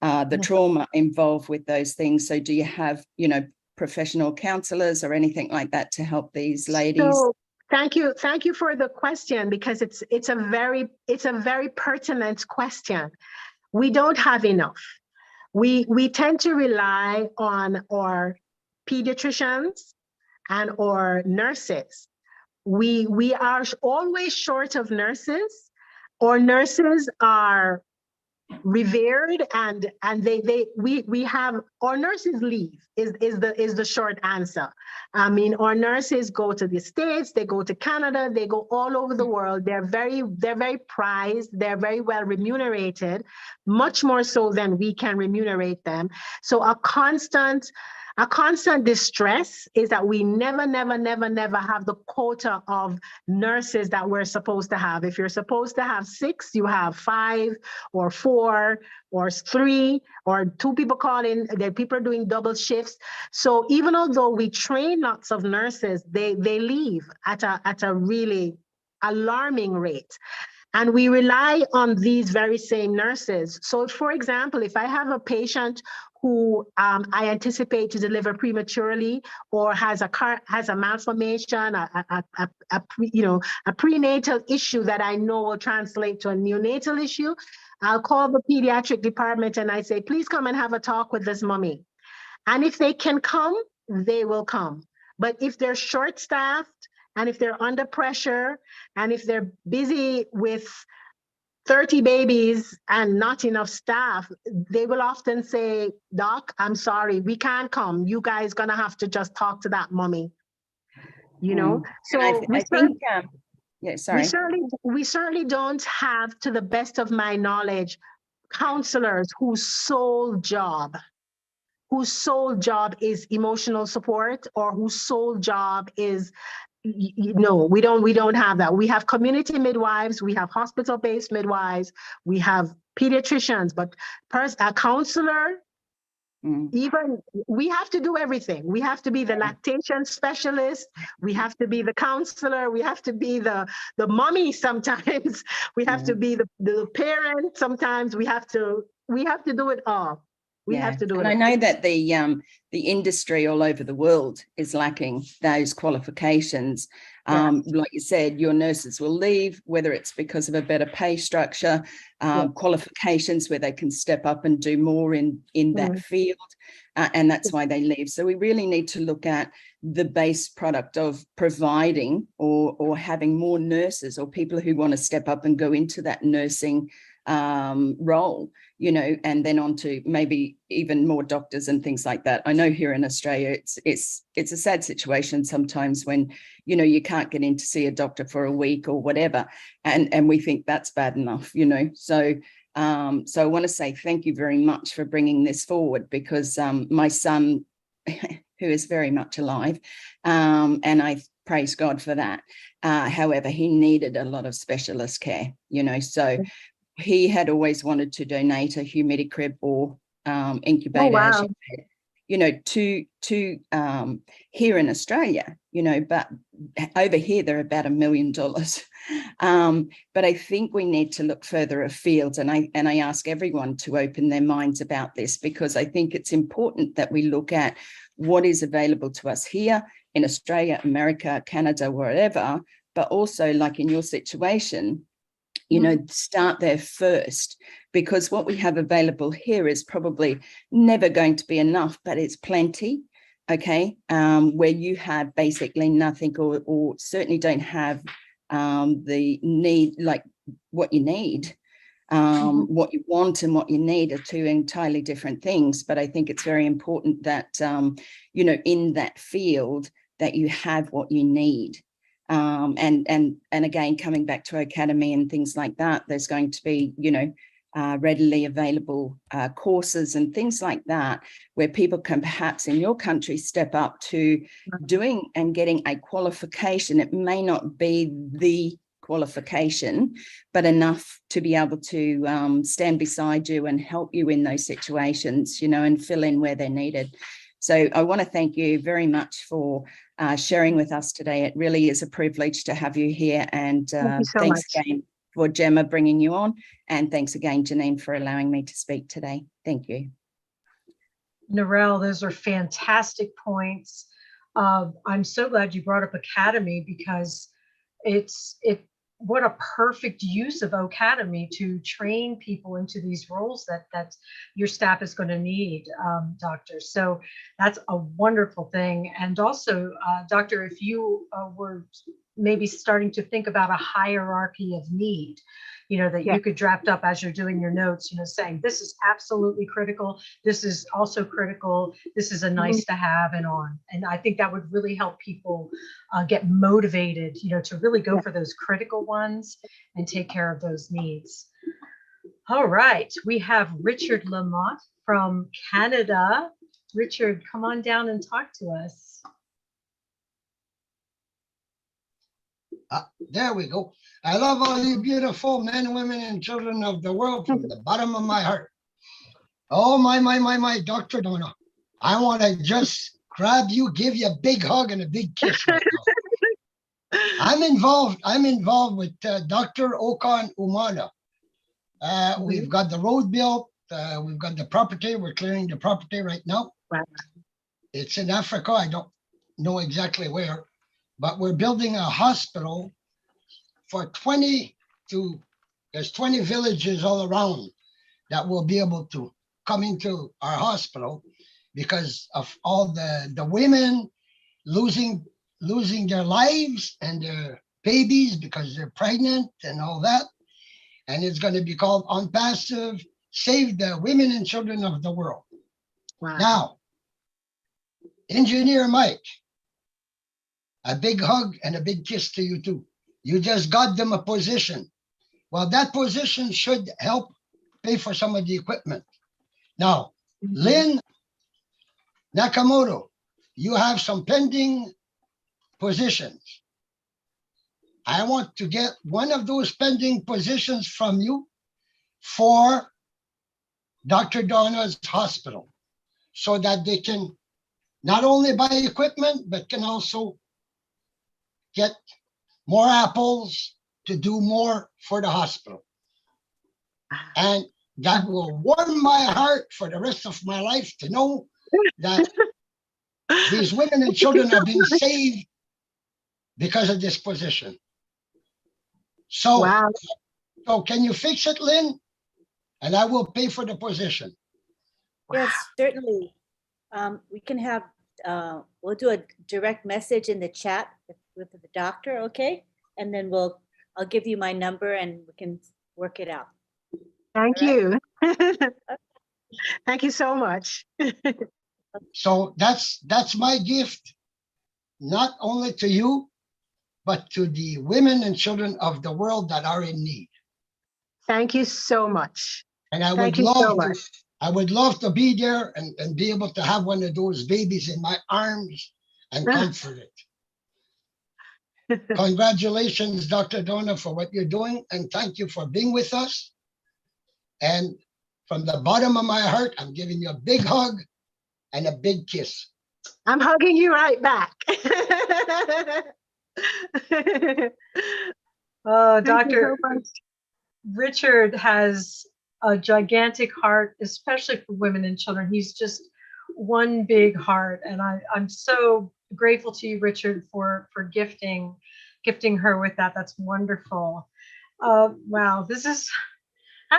S9: the trauma involved with those things. So do you have, you know, professional counselors or anything like that to help these ladies?
S4: So thank you for the question, because it's a very pertinent question. We don't have enough. We tend to rely on our pediatricians and our nurses. We are always short of nurses. Our nurses are revered and we have our nurses leave is the short answer. I mean, our nurses go to the States, they go to Canada, they go all over the world. They're very prized, they're very well remunerated, much more so than we can remunerate them. So a constant distress is that we never have the quota of nurses that we're supposed to have. If you're supposed to have 6, you have 5 or 4 or 3 or 2 people call in. There people are doing double shifts. So even although we train lots of nurses, they leave at a really alarming rate. And we rely on these very same nurses. So for example, if I have a patient who I anticipate to deliver prematurely or has a malformation, a prenatal issue that I know will translate to a neonatal issue, I'll call the pediatric department and I say, please come and have a talk with this mommy. And if they can come, they will come. But if they're short-staffed and if they're under pressure and if they're busy with 30 babies and not enough staff, they will often say, Doc, I'm sorry, we can't come. You guys gonna have to just talk to that mommy, you know? So
S9: I think, yeah, sorry.
S4: We certainly don't have, to the best of my knowledge, counselors whose sole job is emotional support or whose sole job is, no, we don't have that. We have community midwives, we have hospital-based midwives, we have pediatricians, but a counselor, even we have to do everything. We have to be the lactation specialist, we have to be the counselor, we have to be the mommy sometimes, we have to be the parent sometimes, we have to do it all. We have to do it.
S9: And I know that the industry all over the world is lacking those qualifications. Like you said, your nurses will leave, whether it's because of a better pay structure, qualifications where they can step up and do more in that field, and that's why they leave. So we really need to look at the base product of providing or having more nurses or people who want to step up and go into that nursing role, you know, and then on to maybe even more doctors and things like that. I know here in Australia, it's a sad situation sometimes when, you know, you can't get in to see a doctor for a week or whatever, and we think that's bad enough, you know. So I want to say thank you very much for bringing this forward, because my son, who is very much alive, and I praise God for that. However, he needed a lot of specialist care, you know, so he had always wanted to donate a humidicrib or incubator, as
S4: wow.
S9: you said, you know, to here in Australia, you know, but over here they're about $1 million. But I think we need to look further afield, and I ask everyone to open their minds about this, because I think it's important that we look at what is available to us here in Australia, America, Canada, wherever, but also like in your situation, you know, start there first, because what we have available here is probably never going to be enough, but it's plenty. Okay, where you have basically nothing, or certainly don't have the need, like what you need. What you want and what you need are two entirely different things. But I think it's very important that, you know, in that field, that you have what you need. And again, coming back to Academy and things like that, there's going to be, you know, readily available courses and things like that, where people can perhaps in your country step up to doing and getting a qualification. It may not be the qualification, but enough to be able to stand beside you and help you in those situations, you know, and fill in where they're needed. So I want to thank you very much for sharing with us today. It really is a privilege to have you here. And
S4: Thank you so
S9: thanks
S4: much.
S9: again for Gemma bringing you on. And thanks again, Janine, for allowing me to speak today. Thank you.
S1: Narelle, those are fantastic points. I'm so glad you brought up Academy, because what a perfect use of Academy to train people into these roles that your staff is going to need, doctor. So that's a wonderful thing. And also, doctor, if you were maybe starting to think about a hierarchy of need, you know, that you could draft up as you're doing your notes, you know, saying this is absolutely critical, this is also critical, this is a nice to have, and on. And I think that would really help people get motivated, you know, to really go for those critical ones and take care of those needs. All right, we have Richard Lamotte from Canada. Richard, come on down and talk to us.
S10: There we go. I love all you beautiful men, women, and children of the world from the bottom of my heart. Oh, my, Dr. Donna. I want to just grab you, give you a big hug and a big kiss right now. I'm involved with Dr. Okan Umana. We've got the road built. We've got the property. We're clearing the property right now.
S4: Wow.
S10: It's in Africa. I don't know exactly where, but we're building a hospital for there's 20 villages all around that will be able to come into our hospital because of all the women losing their lives and their babies because they're pregnant and all that. And it's going to be called On Passive, Save the Women and Children of the World.
S4: Wow.
S10: Now, Engineer Mike, a big hug and a big kiss to you too. You just got them a position. Well, that position should help pay for some of the equipment. Now, Lynn Nakamoto, you have some pending positions. I want to get one of those pending positions from you for Dr. Donna's hospital so that they can not only buy equipment, but can also get more apples to do more for the hospital. And that will warm my heart for the rest of my life to know that these women and children are being saved because of this position. So,
S4: Wow.
S10: so can you fix it, Lynn? And I will pay for the position.
S11: Yes, certainly. We can have, we'll do a direct message in the chat with the doctor, okay? And then I'll give you my number and we can work it out.
S4: Thank you. Thank you so much.
S10: So that's my gift, not only to you, but to the women and children of the world that are in need.
S4: Thank you so much.
S10: And I
S4: Thank
S10: would
S4: you so
S10: love
S4: much.
S10: I would love to be there and be able to have one of those babies in my arms and comfort it. Congratulations, Dr. Donna, for what you're doing, and thank you for being with us. And from the bottom of my heart, I'm giving you a big hug and a big kiss.
S4: I'm hugging you right back.
S1: Oh,
S4: Thank you so
S1: Dr.
S4: much.
S1: Richard has a gigantic heart, especially for women and children. He's just one big heart. And I'm so grateful to you, Richard, for gifting her with that. That's wonderful. Wow, this is, I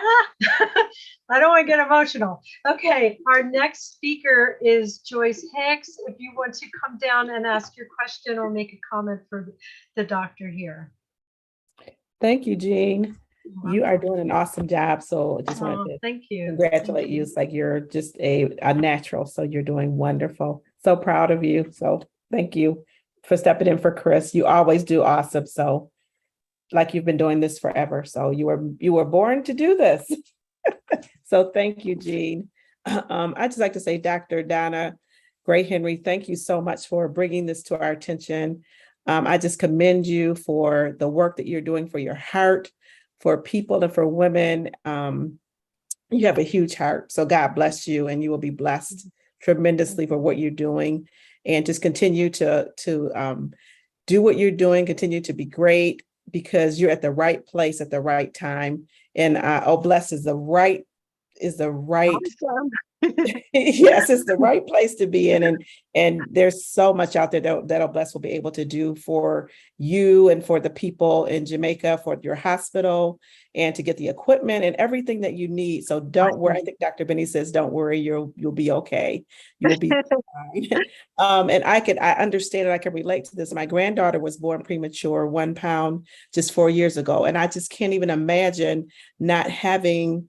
S1: don't want to get emotional. Okay, our next speaker is Joyce Hicks. If you want to come down and ask your question or make a comment for the doctor here.
S12: Thank you, Jean. You are doing an awesome job. So I just wanted to
S1: Thank you.
S12: congratulate you. It's like you're just a natural. So you're doing wonderful. So proud of you. So thank you for stepping in for Chris. You always do awesome. So like you've been doing this forever. So you were born to do this. So thank you, Jean. I'd just like to say, Dr. Donna Gray Henry, thank you so much for bringing this to our attention. I just commend you for the work that you're doing for your heart, for people and for women. You have a huge heart. So God bless you, and you will be blessed tremendously for what you're doing, and just continue to do what you're doing, continue to be great, because you're at the right place at the right time. And Oblast is the right
S4: Awesome.
S12: yes, it's the right place to be in. And there's so much out there that Oblast will be able to do for you and for the people in Jamaica, for your hospital, and to get the equipment and everything that you need. So don't worry. I think Dr. Benny says, don't worry, you'll be okay. You'll be fine. And I understand and I can relate to this. My granddaughter was born premature, 1 pound, just 4 years ago. And I just can't even imagine not having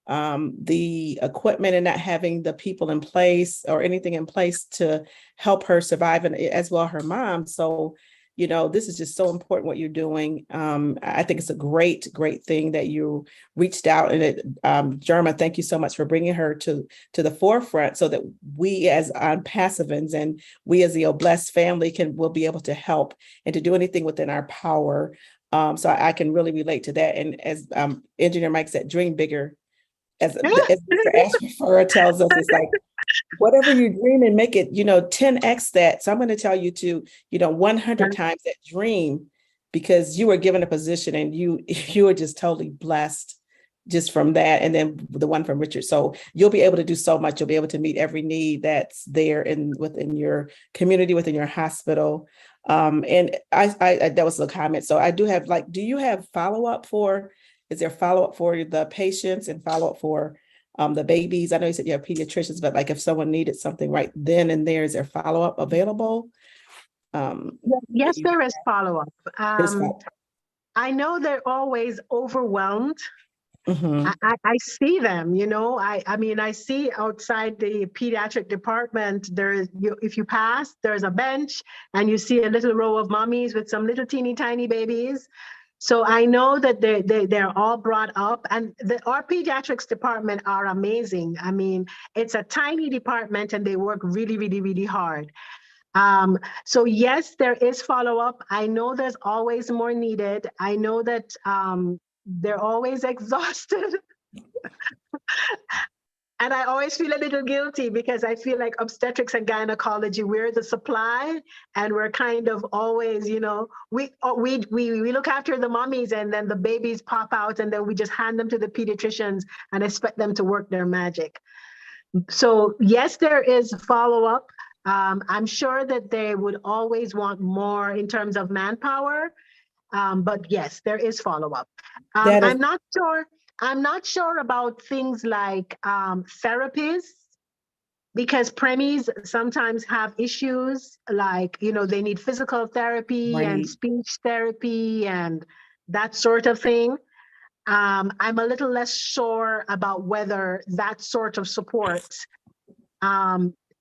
S12: the equipment and not having the people in place or anything in place to help her survive, and as well her mom. So, this is just so important what you're doing. I think it's a great thing that you reached out, and Jerma, thank you so much for bringing her to the forefront, so that we as Passivans and we as the Oblast family will be able to help and to do anything within our power. So I can really relate to that. And as Engineer Mike said, dream bigger. As Mr. Ashford tells us, it's like, whatever you dream and make it, 10x that. So I'm going to tell you to, 100 times that dream, because you were given a position and you were just totally blessed just from that. And then the one from Richard. So you'll be able to do so much. You'll be able to meet every need that's there within your community, within your hospital. And I that was the comment. So I do have, do you have follow-up is there follow-up for the patients and follow-up for the babies? I know you said you have pediatricians, but if someone needed something right then and there, is there follow-up available?
S4: Yes, there is follow-up. I know they're always overwhelmed.
S12: Mm-hmm.
S4: I see them, I see outside the pediatric department, if you pass, there's a bench and you see a little row of mommies with some little teeny tiny babies. So I know that they're all brought up, and our pediatrics department are amazing. I mean, it's a tiny department and they work really, really, really hard. So yes, there is follow-up. I know there's always more needed. I know that they're always exhausted. And I always feel a little guilty because I feel like obstetrics and gynecology, we're the supply, and we're kind of always, we look after the mommies, and then the babies pop out, and then we just hand them to the pediatricians and expect them to work their magic. So yes, there is follow-up. I'm sure that they would always want more in terms of manpower, but yes, there is follow-up. I'm not sure about things like therapies, because preemies sometimes have issues like, they need physical therapy and speech therapy and that sort of thing. I'm a little less sure about whether that sort of support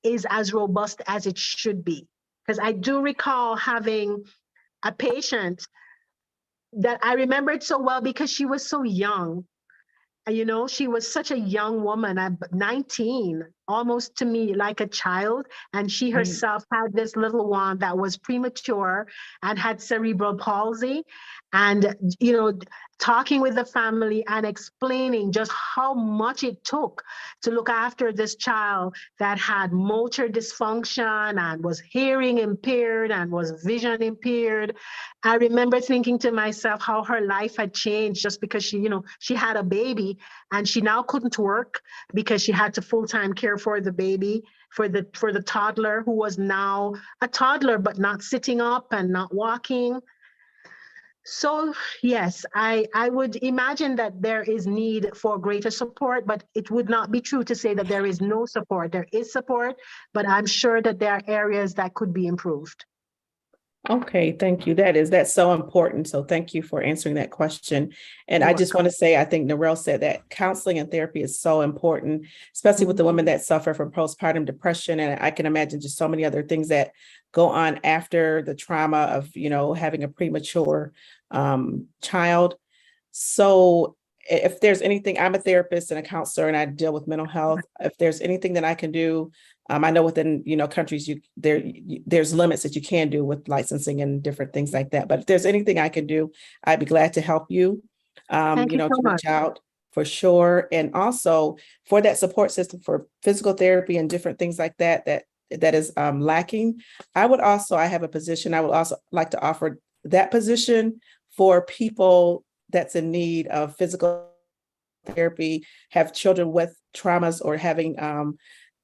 S4: is as robust as it should be. Because I do recall having a patient that I remembered so well because she was so young. She was such a young woman, 19, almost to me like a child. And she herself had this little one that was premature and had cerebral palsy. And, you know, talking with the family and explaining just how much it took to look after this child that had motor dysfunction and was hearing impaired and was vision impaired. I remember thinking to myself how her life had changed just because she, you know, she had a baby and she now couldn't work because she had to full-time care for the baby, for the toddler who was now a toddler, but not sitting up and not walking. So yes, I would imagine that there is need for greater support, but it would not be true to say that there is no support. There is support, but I'm sure that there are areas that could be improved.
S12: Okay, thank you. That's so important. So thank you for answering that question. And
S4: You're
S12: I just want to say, I think Narelle said that counseling and therapy is so important, especially with the women that suffer from postpartum depression. And I can imagine just so many other things that go on after the trauma of, you know, having a premature child. So if there's anything, I'm a therapist and a counselor and I deal with mental health. If there's anything that I can do, I know within, you know, countries, there's limits that you can do with licensing and different things like that. But if there's anything I can do, I'd be glad to help you,
S4: Thank
S12: you
S4: you
S12: know,
S4: so
S12: to reach
S4: much.
S12: out for sure. And also for that support system for physical therapy and different things like that, that is lacking. I have a position. I would also like to offer that position for people that's in need of physical therapy, have children with traumas or having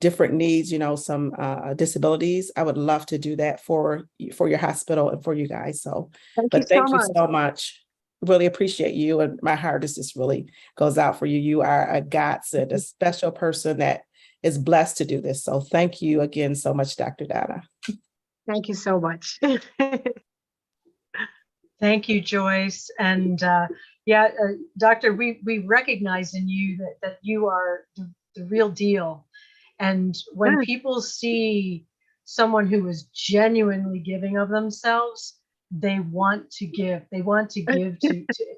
S12: different needs, you know, some disabilities. I would love to do that for your hospital and for you guys. So, but thank you so much. Really appreciate you. And my heart is just really goes out for you. You are a godsend, a special person that is blessed to do this. So thank you again so much, Dr. Donna.
S4: Thank you so much.
S1: Thank you, Joyce. And Doctor, we recognize in you that you are the real deal. And when people see someone who is genuinely giving of themselves, they want to give. They want to give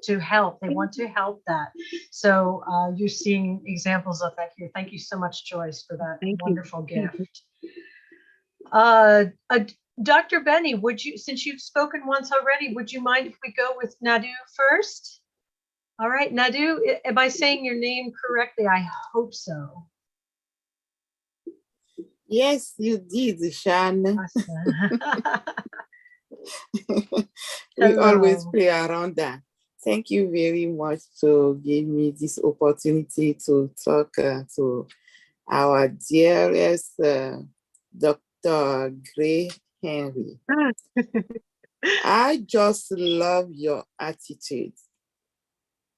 S1: to help. They want to help that. So you're seeing examples of that here. Thank you so much, Joyce, for that wonderful gift. Dr. Benny, since you've spoken once already, would you mind if we go with Nadu first? All right, Nadu, am I saying your name correctly? I hope so.
S13: Yes, you did, Shan. We always play around that. Thank you very much to give me this opportunity to talk to our dearest Dr. Gray Henry. I just love your attitude,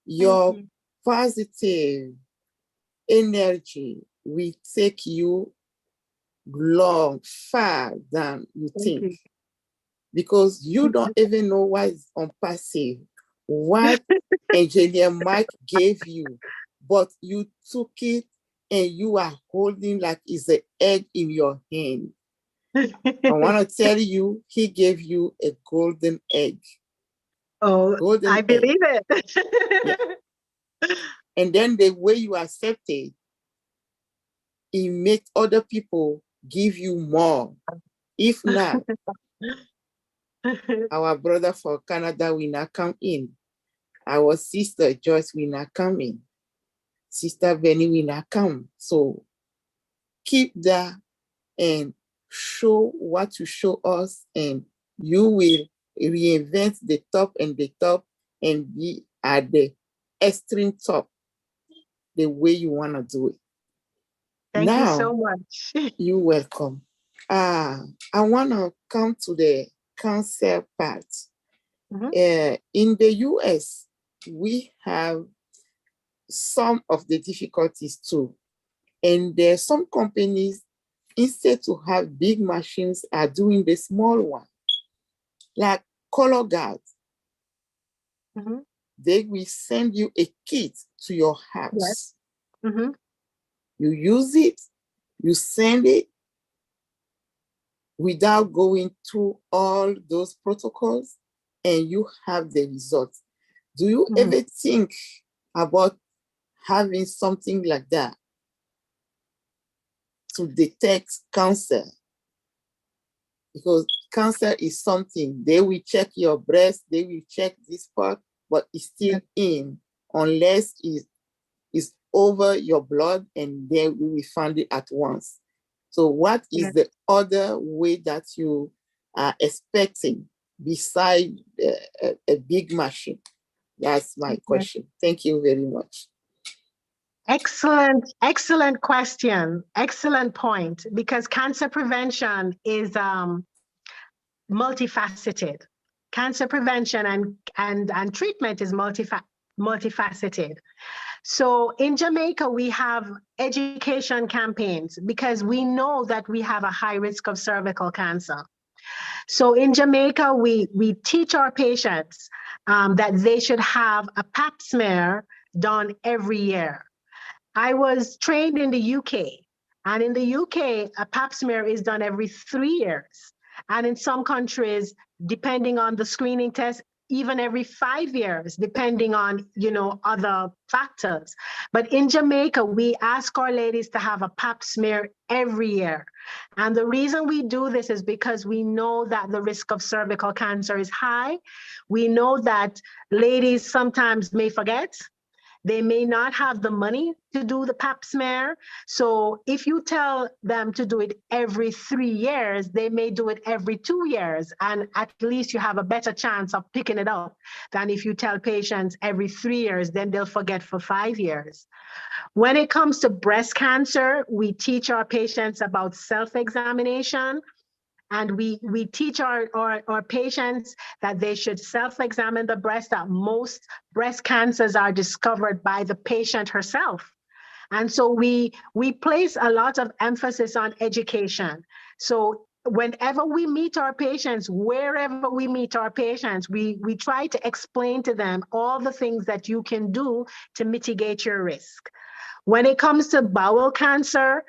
S13: your positive energy will take you long, far than you think. Because you don't even know what is on passive, what Engineer Mike gave you, but you took it and you are holding like it's an egg in your hand. I want to tell you, he gave you a golden egg.
S4: Oh, golden I believe egg.
S13: It. Yeah. And then the way you accept it, it makes other people give you more. If not, our brother for Canada will not come in. Our sister Joyce will not come in. Sister Benny will not come. So keep that and show what you show us, and you will reinvent the top and be at the extreme top the way you want to do it.
S4: Thank you so much.
S13: You're welcome. I want to come to the cancer part. In the US, we have some of the difficulties too. And there are some companies, instead to have big machines, are doing the small one, like Color Guard. They will send you a kit to your house.
S4: Yes.
S13: You use it, you send it without going through all those protocols, and you have the results. Do you ever think about having something like that? to detect cancer. Because cancer is something, they will check your breast, they will check this part, but it's still in, unless it's over your blood, and then we will find it at once. So what is the other way that you are expecting beside a big machine? That's my question. Thank you very much.
S4: Excellent question. Excellent point, because cancer prevention is multifaceted. Cancer prevention and treatment is multifaceted. So in Jamaica, we have education campaigns because we know that we have a high risk of cervical cancer. So in Jamaica, we teach our patients that they should have a pap smear done every year. I was trained in the UK, and in the UK, a pap smear is done every 3 years. And in some countries, depending on the screening test, even every 5 years, depending on, other factors. But in Jamaica, we ask our ladies to have a pap smear every year. And the reason we do this is because we know that the risk of cervical cancer is high. We know that ladies sometimes may forget. They may not have the money to do the pap smear. So if you tell them to do it every 3 years, they may do it every 2 years. And at least you have a better chance of picking it up than if you tell patients every 3 years, then they'll forget for 5 years. When it comes to breast cancer, we teach our patients about self-examination. And we teach our patients that they should self-examine the breast, that most breast cancers are discovered by the patient herself. And so we place a lot of emphasis on education. So whenever we meet our patients, wherever we meet our patients, we try to explain to them all the things that you can do to mitigate your risk. When it comes to bowel cancer,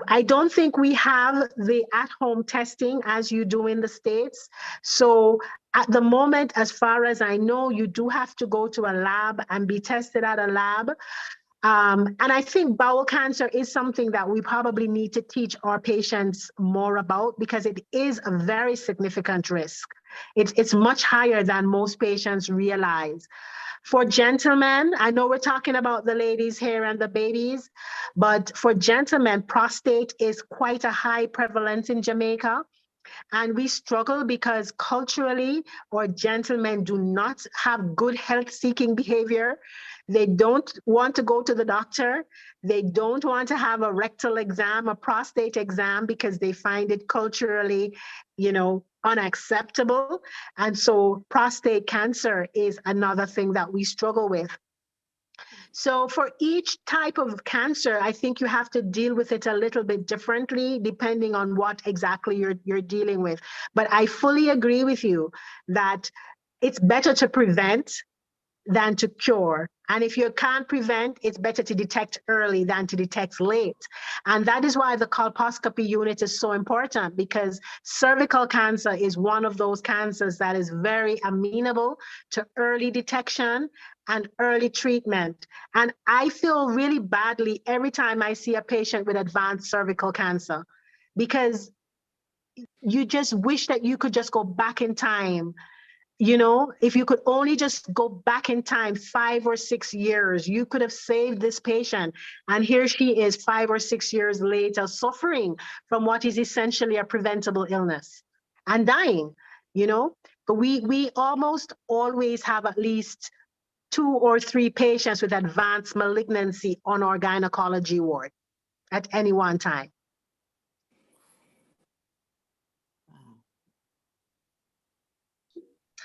S4: I don't think we have the at-home testing as you do in the States. So at the moment, as far as I know, you do have to go to a lab and be tested at a lab. And I think bowel cancer is something that we probably need to teach our patients more about, because it is a very significant risk. It's much higher than most patients realize. For gentlemen, I know we're talking about the ladies here and the babies, but for gentlemen, prostate is quite a high prevalence in Jamaica. And we struggle because culturally, our gentlemen do not have good health-seeking behavior. They don't want to go to the doctor. They don't want to have a rectal exam, a prostate exam, because they find it culturally, unacceptable. And so prostate cancer is another thing that we struggle with. So for each type of cancer, I think you have to deal with it a little bit differently, depending on what exactly you're dealing with. But I fully agree with you that it's better to prevent than to cure. And if you can't prevent, it's better to detect early than to detect late. And that is why the colposcopy unit is so important, because cervical cancer is one of those cancers that is very amenable to early detection and early treatment. And I feel really badly every time I see a patient with advanced cervical cancer, because you just wish that you could just go back in time. If you could only just go back in time 5 or 6 years, you could have saved this patient. And here she is 5 or 6 years later, suffering from what is essentially a preventable illness and dying, But we almost always have at least 2 or 3 patients with advanced malignancy on our gynecology ward at any one time.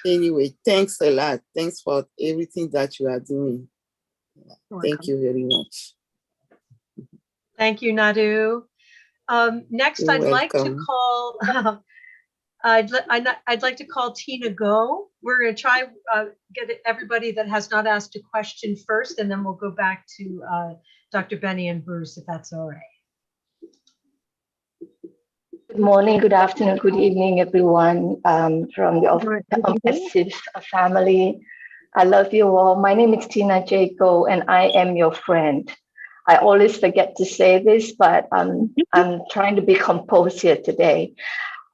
S13: Anyway, thanks a lot. Thanks for everything that you are doing. Thank you very much.
S1: Thank you, Nadu. Next,
S13: You're
S1: I'd like to
S13: welcome.
S1: call. I'd like to call Tina Go. We're going to try get everybody that has not asked a question first, and then we'll go back to Dr. Benny and Bruce, if that's all right.
S14: Good morning, good afternoon, good evening, everyone from the Offensive family. I love you all. My name is Tina Jago, and I am your friend. I always forget to say this, but I'm trying to be composed here today.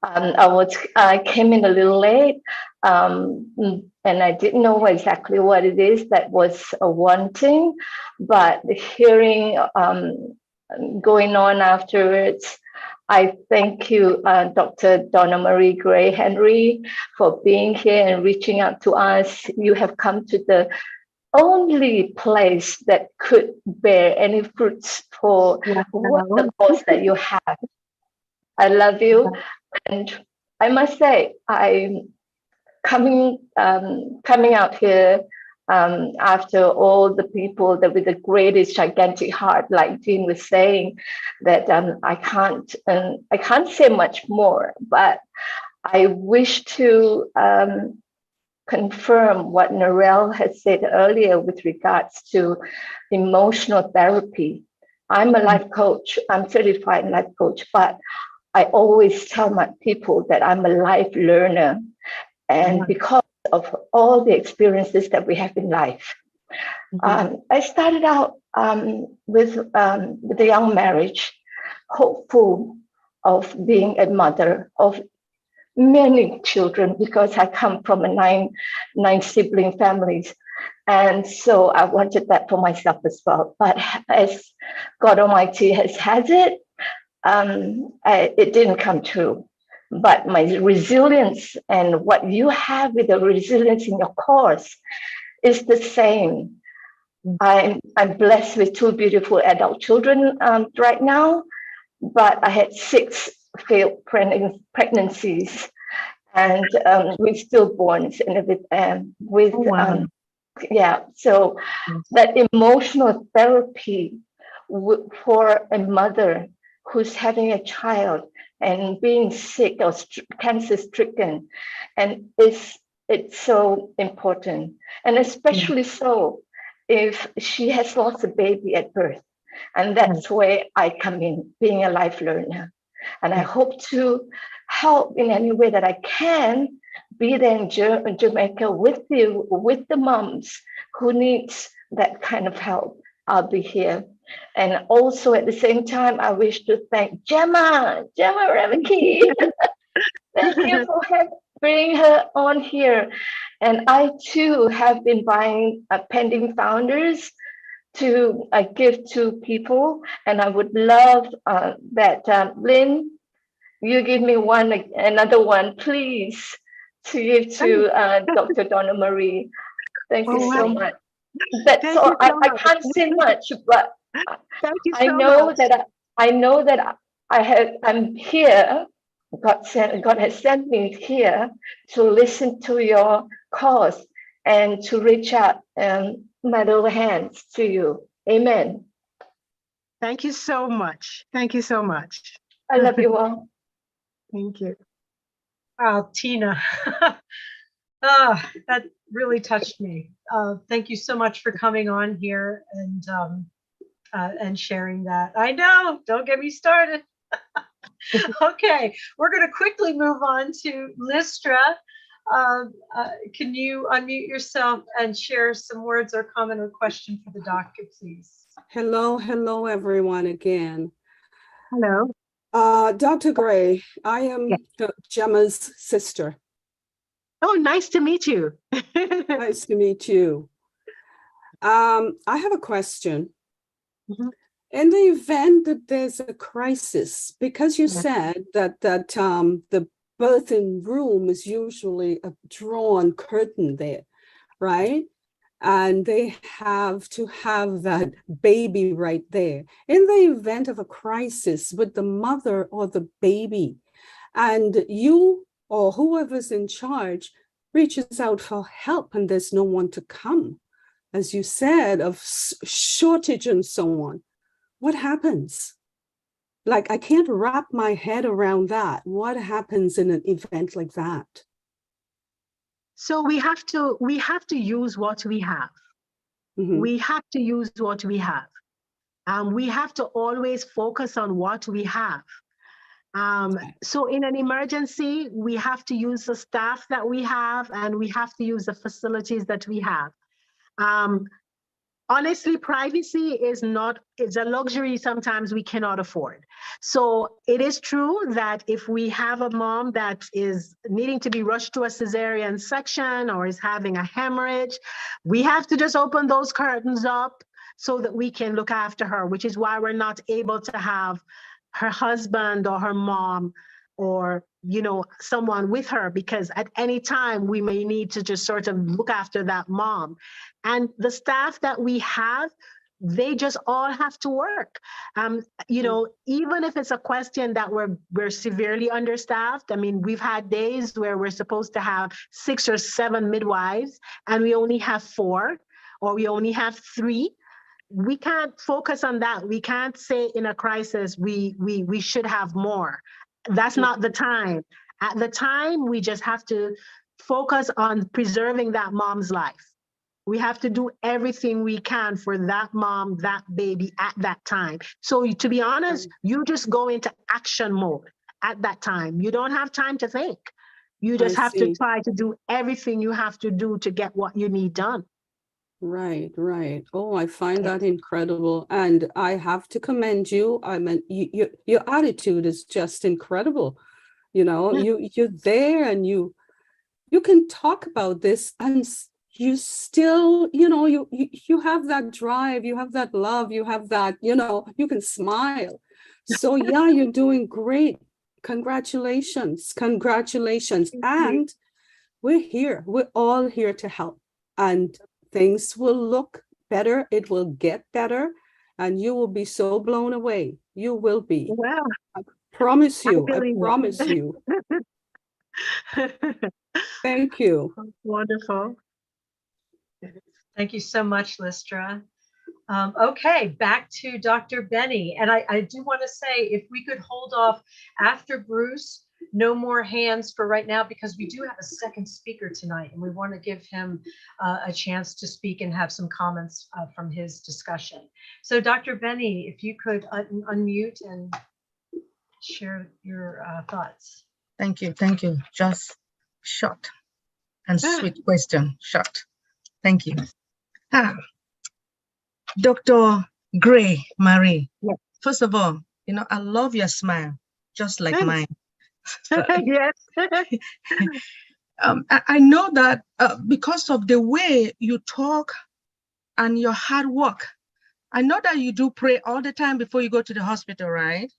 S14: I came in a little late, and I didn't know exactly what it is that was wanting, but the hearing going on afterwards, I thank you, Dr. Donna Marie Gray Henry, for being here and reaching out to us. You have come to the only place that could bear any fruits for what the cause that you have. I love you, and I must say, I'm coming out here after all the people that with the greatest gigantic heart, like Jean was saying, that I can't say much more, but I wish to confirm what Narelle has said earlier with regards to emotional therapy. I'm a life coach, I'm certified life coach, but I always tell my people that I'm a life learner. And because of all the experiences that we have in life, I started out with a young marriage, hopeful of being a mother of many children because I come from a nine sibling families. And so I wanted that for myself as well. But as God Almighty has it, it didn't come true. But my resilience and what you have with the resilience in your course is the same. I'm blessed with 2 beautiful adult children right now, but I had 6 failed pregnancies and with stillborns and with so that emotional therapy for a mother who's having a child and being sick or cancer stricken, and it's so important, and especially so if she has lost a baby at birth. And that's where I come in, being a life learner. And I hope to help in any way that I can, be there in Jamaica with you, with the moms who needs that kind of help. I'll be here. And also at the same time, I wish to thank Gemma Remeke. Thank you for bringing her on here. And I too have been buying Pending Founders to give to people. And I would love that, Lynn, you give me another one, please, to give to Dr. Donna Marie. Thank you so much. That's all. I can't say much, but I know that I'm here. God has sent me here to listen to your cause and to reach out my little hands to you. Amen.
S4: Thank you so much. Thank you so much.
S14: I love you all.
S4: Thank you.
S1: Wow, Tina. That really touched me. Thank you so much for coming on here and sharing that. I know, don't get me started. Okay, we're going to quickly move on to Listra. Can you unmute yourself and share some words or comment or question for the doctor, please?
S15: Hello, everyone again.
S4: Hello.
S15: Dr. Gray, I am Gemma's sister.
S4: Oh, nice to meet you.
S15: Nice to meet you. I have a question. In the event that there's a crisis, because you said that the birthing room is usually a drawn curtain there, right? And they have to have that baby right there. In the event of a crisis with the mother or the baby, and you or whoever's in charge reaches out for help and there's no one to come, as you said, of shortage and so on, what happens? Like, I can't wrap my head around that. What happens in an event like that?
S4: So we have to use what we have. We have to use what we have. We have to always focus on what we have. So in an emergency, we have to use the staff that we have, and we have to use the facilities that we have. honestly, privacy is a luxury sometimes we cannot afford. So it is true that if we have a mom that is needing to be rushed to a cesarean section or is having a hemorrhage, we have to just open those curtains up so that we can look after her, which is why we're not able to have her husband or her mom or someone with her, because at any time we may need to just sort of look after that mom. And the staff that we have, they just all have to work. Even if it's a question that we're severely understaffed. I mean, we've had days where we're supposed to have 6 or 7 midwives and we only have 4 or we only have 3. We can't focus on that. We can't say in a crisis we should have more. That's not the time. At the time, we just have to focus on preserving that mom's life. We have to do everything we can for that mom, that baby at that time. So to be honest, you just go into action mode at that time. You don't have time to think. You just have to try to do everything you have to do to get what you need done.
S15: Right, right. Oh, I find that incredible. And I have to commend you. I mean, your attitude is just incredible. You're there and you can talk about this and you still, you have that drive, you have that love, you have that, you can smile. So yeah, you're doing great. Congratulations. Congratulations. And we're here. We're all here to help. And things will look better. It will get better. And you will be so blown away. You will be.
S4: Well,
S15: I promise you. I
S4: believe it.
S15: promise you. Thank you.
S4: Wonderful.
S1: Thank you so much, Lystra. Okay, back to Dr. Benny. And I do want to say, if we could hold off after Bruce, no more hands for right now, because we do have a second speaker tonight and we want to give him a chance to speak and have some comments from his discussion. So Dr. Benny, if you could unmute and share your thoughts.
S8: Thank you. Thank you. Just short and sweet question. Short. Thank you. Dr. Gray Marie.
S4: Yes.
S8: First of all, I love your smile, just like mine.
S4: Yes.
S8: I know that because of the way you talk and your hard work, I know that you do pray all the time before you go to the hospital, right?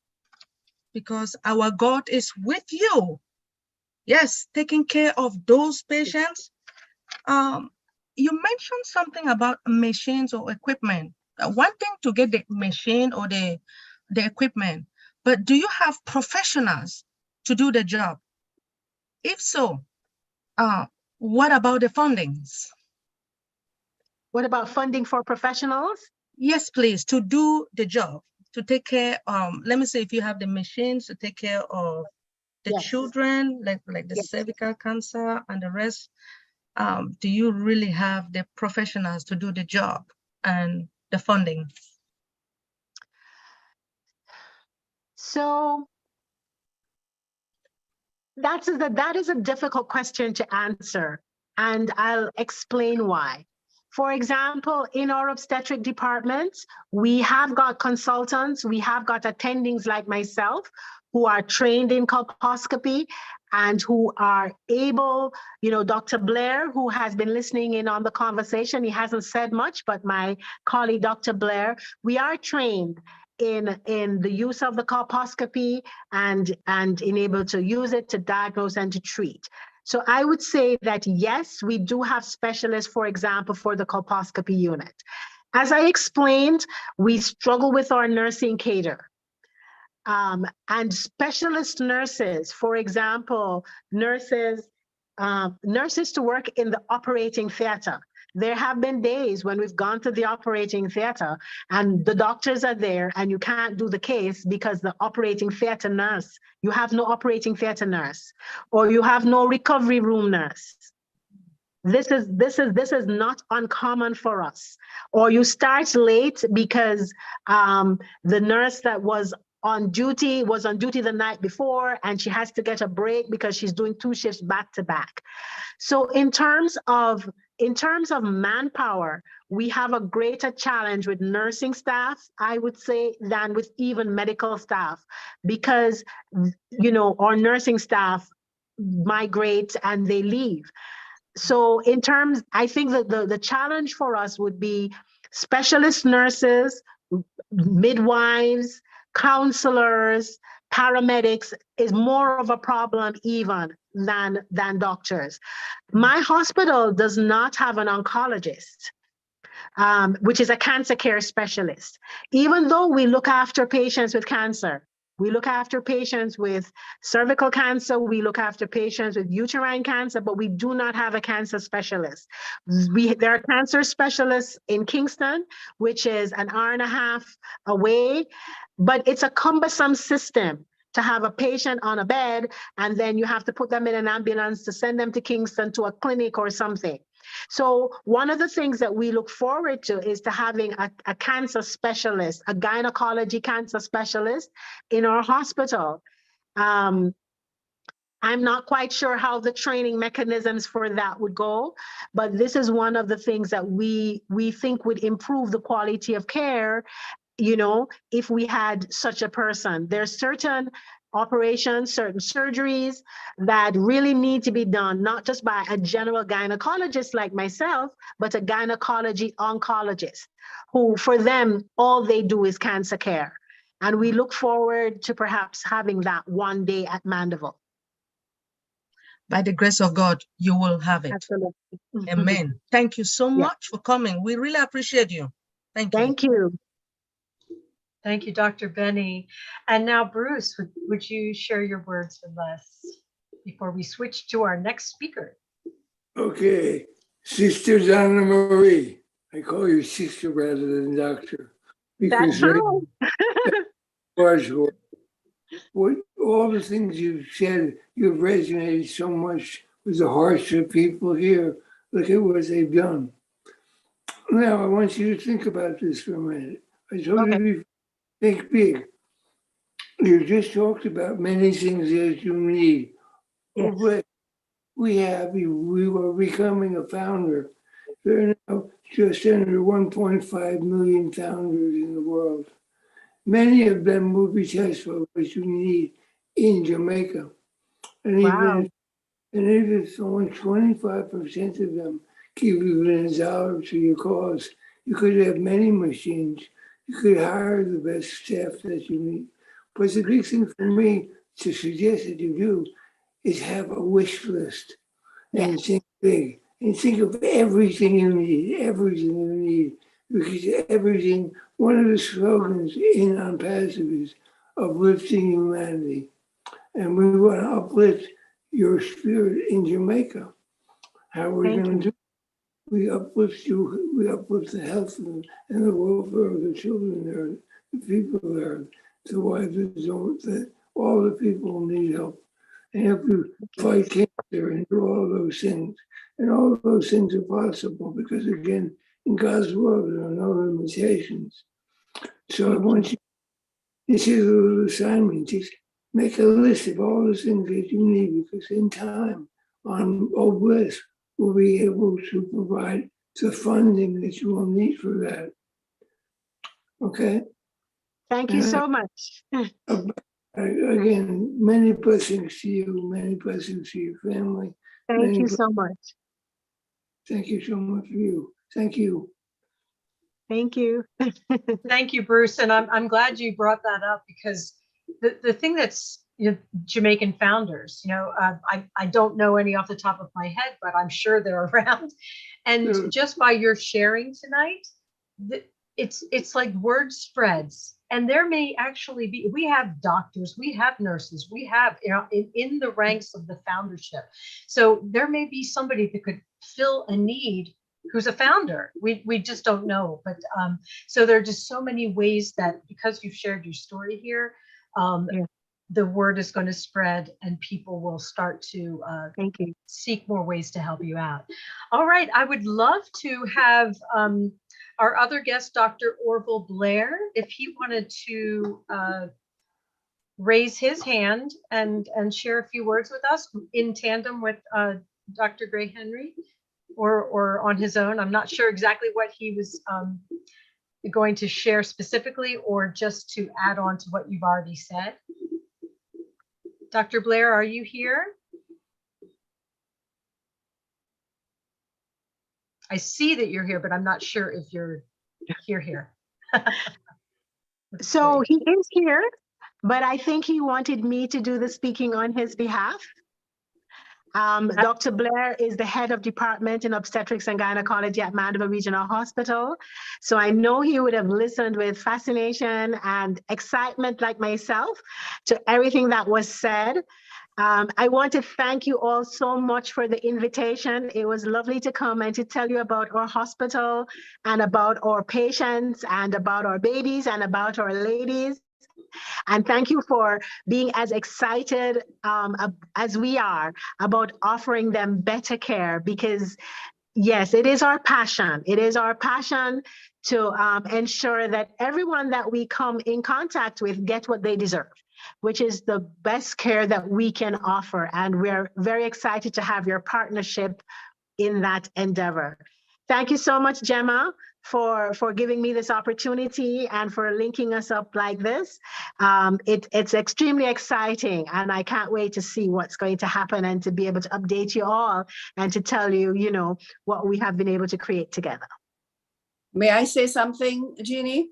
S8: Because our God is with you. Yes, taking care of those patients. You mentioned something about machines or equipment. One thing to get the machine or the equipment, but do you have professionals to do the job? If so, what about the fundings?
S4: What about funding for professionals?
S8: Yes, please, to do the job, to take care, let me say if you have the machines to take care of the children, like the cervical cancer and the rest, do you really have the professionals to do the job and the funding?
S4: So that is a difficult question to answer, and I'll explain why. For example, in our obstetric departments, we have got consultants, we have got attendings like myself who are trained in colposcopy and who are able, Dr. Blair, who has been listening in on the conversation, he hasn't said much, but my colleague, Dr. Blair, we are trained in the use of the colposcopy and in able to use it to diagnose and to treat. So I would say that, yes, we do have specialists, for example, for the colposcopy unit. As I explained, we struggle with our nursing cadre. And specialist nurses, for example, nurses to work in the operating theater. There have been days when we've gone to the operating theater and the doctors are there and you can't do the case because the operating theater nurse, you have no operating theater nurse, or you have no recovery room nurse. This is not uncommon for us. Or you start late because the nurse that was on duty the night before and she has to get a break because she's doing 2 shifts back to back. So in terms of in terms of manpower, we have a greater challenge with nursing staff, I would say, than with even medical staff, because, you know, our nursing staff migrate and they leave. So in terms, I think that the challenge for us would be specialist nurses, midwives, counselors, paramedics is more of a problem even than doctors. My hospital does not have an oncologist, which is a cancer care specialist. Even though we look after patients with cancer, we look after patients with cervical cancer, we look after patients with uterine cancer, but we do not have a cancer specialist. There are cancer specialists in Kingston, which is an hour and a half away, but it's a cumbersome system to have a patient on a bed, and then you have to put them in an ambulance to send them to Kingston to a clinic or something. So one of the things that we look forward to is to having a cancer specialist, a gynecology cancer specialist in our hospital. I'm not quite sure how the training mechanisms for that would go, but this is one of the things that we think would improve the quality of care, you know, if we had such a person. There's certain operations, certain surgeries that really need to be done, not just by a general gynecologist like myself, but a gynecology oncologist, who for them, all they do is cancer care. And we look forward to perhaps having that one day at Mandeville.
S8: By the grace of God, you will have it.
S4: Absolutely.
S8: Amen. Thank you so much for coming. We really appreciate you. Thank you.
S4: Thank you.
S1: Thank you, Dr. Benny. And now, Bruce, would you share your words with us before we switch to our next speaker?
S7: Okay, Sister Donna Marie. I call you sister rather than doctor.
S4: That's true.
S7: What all the things you've said, you've resonated so much with the hearts of people here. Look at what they've done. Now, I want you to think about this for a minute. I told you before, think big. You just talked about many things that you need.
S4: Yes.
S7: But we were becoming a founder. There are now just under 1.5 million founders in the world. Many of them will be test for what you need in Jamaica. And even if only 25% of them give you $1 to your cause, you could have many machines. You could hire the best staff that you need. But the big thing for me to suggest that you do is have a wish list and think big and think of everything you need, because everything, one of the slogans in OnPassive is uplifting humanity. And we want to uplift your spirit in Jamaica. How are we going to do it? We uplift you, we uplift the health and the welfare of the children there, the people there, the wives that all the people need help. And help you fight cancer and do all those things. And all those things are possible because, again, in God's world, there are no limitations. So I want you, this is a little assignment, just make a list of all the things that you need, because in time, on Bliss, we'll be able to provide the funding that you will need for that. Okay?
S4: Thank you so much.
S7: Again, many blessings to you, many blessings to your family.
S4: Thank you so much.
S7: Thank you so much for you. Thank you.
S4: Thank you.
S1: Thank you, Bruce. And I'm glad you brought that up, because the thing that's, you know, Jamaican founders, you know, I don't know any off the top of my head, but I'm sure they're around. And just by your sharing tonight, it's like word spreads. And there may actually be, we have doctors, we have nurses, we have, you know, in the ranks of the foundership. So there may be somebody that could fill a need who's a founder. We just don't know. But so there are just so many ways that, because you've shared your story here, the word is going to spread and people will start to seek more ways to help you out. All right, I would love to have our other guest, Dr. Orville Blair, if he wanted to raise his hand and share a few words with us in tandem with Dr. Gray Henry. or on his own. I'm not sure exactly what he was going to share specifically, or just to add on to what you've already said. Dr. Blair, are you here? I see that you're here, but I'm not sure if you're here.
S4: So he is here, but I think he wanted me to do the speaking on his behalf. Dr. Blair is the head of department in obstetrics and gynecology at Mandeville Regional Hospital. So I know he would have listened with fascination and excitement like myself to everything that was said. I want to thank you all so much for the invitation. It was lovely to come and to tell you about our hospital and about our patients and about our babies and about our ladies. And thank you for being as excited as we are about offering them better care, because yes, it is our passion. It is our passion to ensure that everyone that we come in contact with get what they deserve, which is the best care that we can offer. And we're very excited to have your partnership in that endeavor. Thank you so much, Gemma, for giving me this opportunity and for linking us up like this. It's extremely exciting, and I can't wait to see what's going to happen and to be able to update you all and to tell you, what we have been able to create together.
S3: May I say something, Jeannie?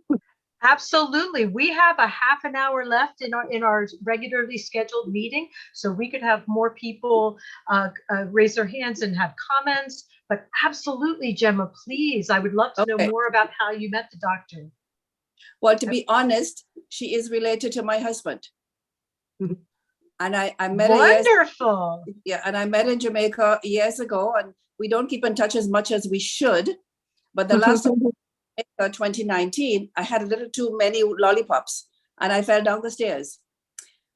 S1: Absolutely. We have a half an hour left in our regularly scheduled meeting, so we could have more people raise their hands and have comments. But absolutely, Gemma, please, I would love to know more about how you met the doctor.
S3: Well, to be honest, she is related to my husband. And I met her
S1: wonderful.
S3: And I met in Jamaica years ago, and we don't keep in touch as much as we should. But the last time, 2019, I had a little too many lollipops and I fell down the stairs.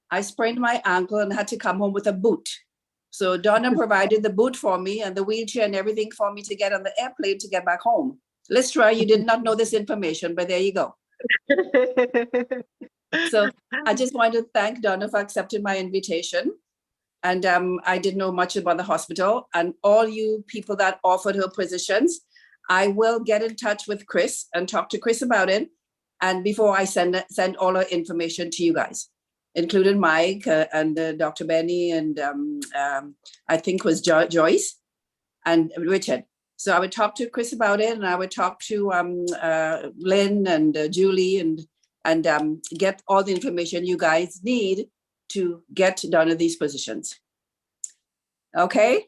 S3: I sprained my ankle and had to come home with a boot. So Donna provided the boot for me and the wheelchair and everything for me to get on the airplane to get back home. Lystra, you did not know this information, but there you go. So I just want to thank Donna for accepting my invitation. And I didn't know much about the hospital, and all you people that offered her positions. I will get in touch with Chris and talk to Chris about it. And before I send all her information to you guys, including Mike and Dr. Benny and I think was Joyce and Richard. So I would talk to Chris about it, and I would talk to Lynn and Julie and get all the information you guys need to get Donna these positions. Okay.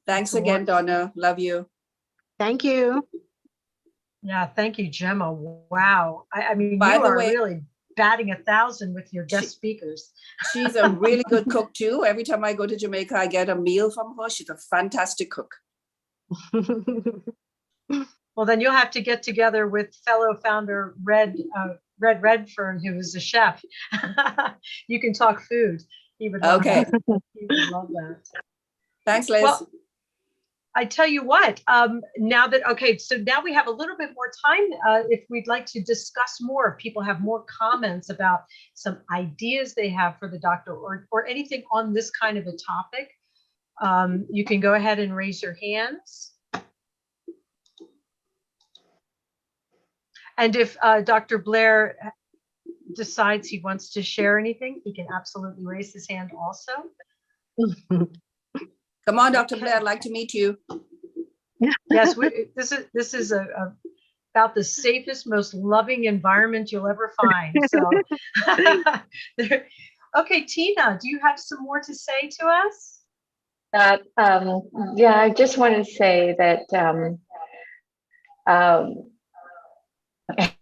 S3: Thanks again, Donna. Love you.
S4: Thank you.
S1: Yeah, thank you, Gemma. Wow. I mean,
S3: By
S1: you
S3: the
S1: are
S3: way,
S1: really batting 1,000 with your guest speakers.
S3: She's a really good cook too. Every time I go to Jamaica, I get a meal from her. She's a fantastic cook.
S1: Well, then you'll have to get together with fellow founder Red Redfern, who is a chef. You can talk food. He would love that. He would love that.
S3: Thanks, Liz.
S1: Well, I tell you what, so now we have a little bit more time if we'd like to discuss more, if people have more comments about some ideas they have for the doctor or anything on this kind of a topic, you can go ahead and raise your hands. And if Dr. Blair decides he wants to share anything, he can absolutely raise his hand also.
S3: Come on, Dr. Blair, I'd like to meet you.
S1: Yes, this is about the safest, most loving environment you'll ever find. So, okay, Tina, do you have some more to say to us?
S14: Yeah, I just want to say that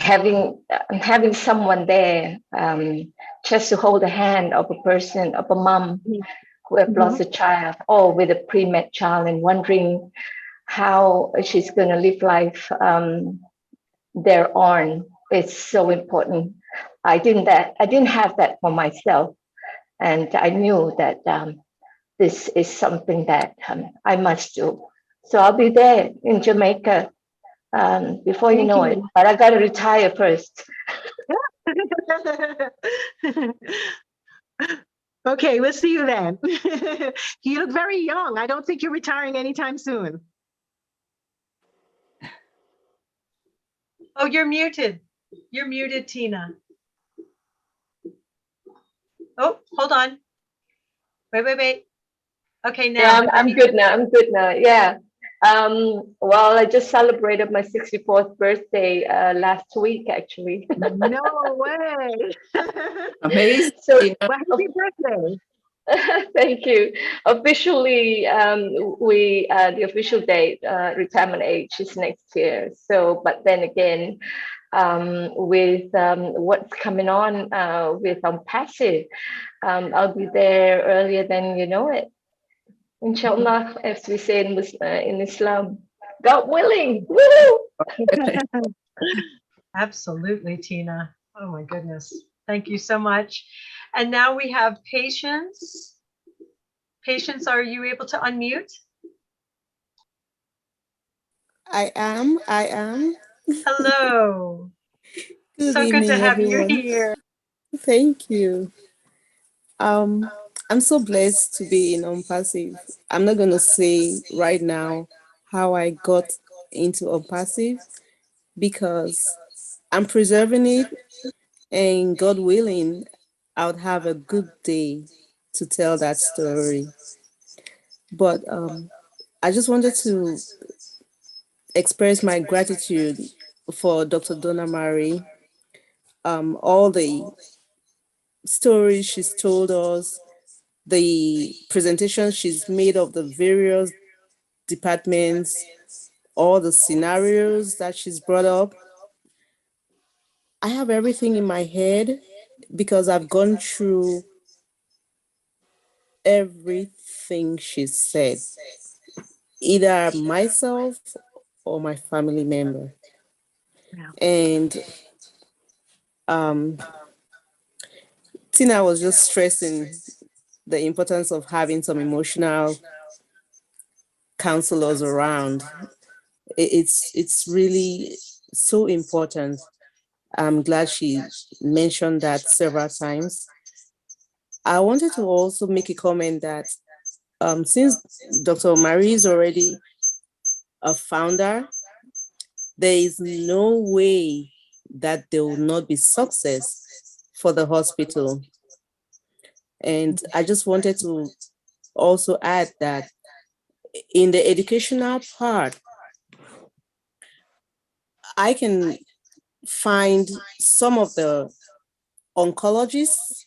S14: having someone there just to hold the hand of a person, of a mom who have lost a child, or with a pre-med child, and wondering how she's going to live life thereon. It's so important. I didn't have that for myself, and I knew that this is something that I must do. So I'll be there in Jamaica before you know it, but I got to retire first.
S4: Okay, we'll see you then. You look very young. I don't think you're retiring anytime soon.
S1: Oh, you're muted. You're muted, Tina. Oh, hold on. Wait. Okay, now.
S14: Yeah, I'm good now. I'm good now. Yeah. Well, I just celebrated my 64th birthday last week, actually.
S4: No way.
S3: Amazing.
S14: So,
S4: Well, happy birthday.
S14: thank you. Officially, the official date, retirement age is next year. So, but then again, with what's coming on with passive, I'll be there earlier than you know it. Inshallah, as we say in Islam, God willing. Woo!
S1: Absolutely, Tina. Oh my goodness. Thank you so much. And now we have Patience. Patience, are you able to unmute?
S16: I am.
S1: Hello.
S16: Good
S1: So good to
S16: evening,
S1: have you
S16: everyone.
S1: here.
S16: Thank you. I'm so blessed to be in Unpassive. I'm not going to say right now how I got into Unpassive because I'm preserving it, and God willing, I would have a good day to tell that story. But I just wanted to express my gratitude for Dr. Donna Marie. All the stories she's told us, the presentation she's made of the various departments, all the scenarios that she's brought up. I have everything in my head because I've gone through everything she said, either myself or my family member. And Tina was just stressing the importance of having some emotional counselors around. It's really so important. I'm glad she mentioned that several times. I wanted to also make a comment that since Dr. Marie is already a founder, there is no way that there will not be success for the hospital. And I just wanted to also add that in the educational part, I can find some of the oncologists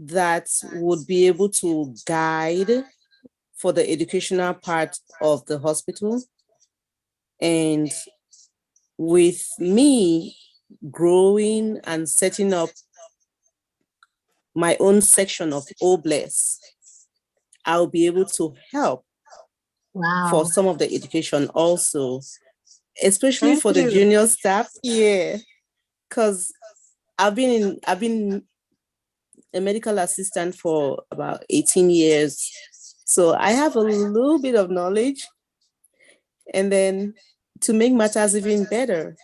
S16: that would be able to guide for the educational part of the hospital. And with me growing and setting up my own section of OBLESS, I'll be able to help for some of the education also, especially for the junior staff. Yeah, because I've been a medical assistant for about 18 years. So I have a little bit of knowledge. And then to make matters even better,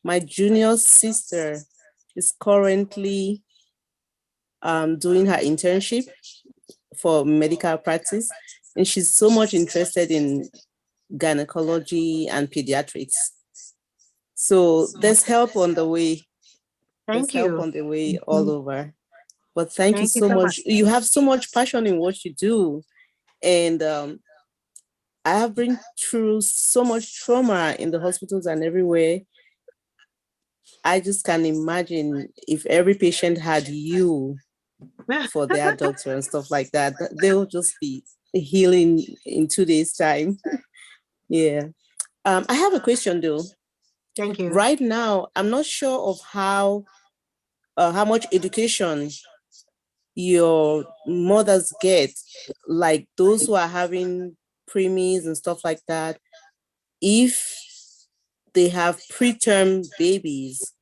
S16: my junior sister is currently doing her internship for medical practice. And she's so much interested in gynecology and pediatrics. So there's help on the way.
S4: Thank you.
S16: There's help on the way all over. But thank you so much. You have so much passion in what you do. And I have been through so much trauma in the hospitals and everywhere. I just can't imagine if every patient had you for their doctor and stuff like that. They'll just be healing in 2 days' time. Yeah. I have a question though.
S4: Thank you.
S16: Right now, I'm not sure of how much education your mothers get, like those who are having preemies and stuff like that. If they have preterm babies,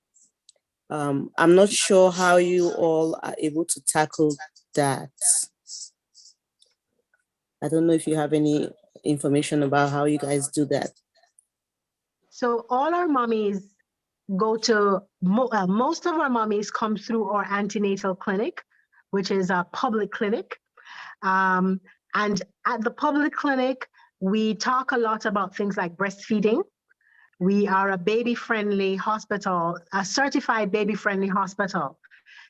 S16: I'm not sure how you all are able to tackle that. I don't know if you have any information about how you guys do that.
S4: So all our mommies go to, most of our mommies come through our antenatal clinic, which is a public clinic. And at the public clinic, we talk a lot about things like breastfeeding. We are a baby-friendly hospital, a certified baby-friendly hospital.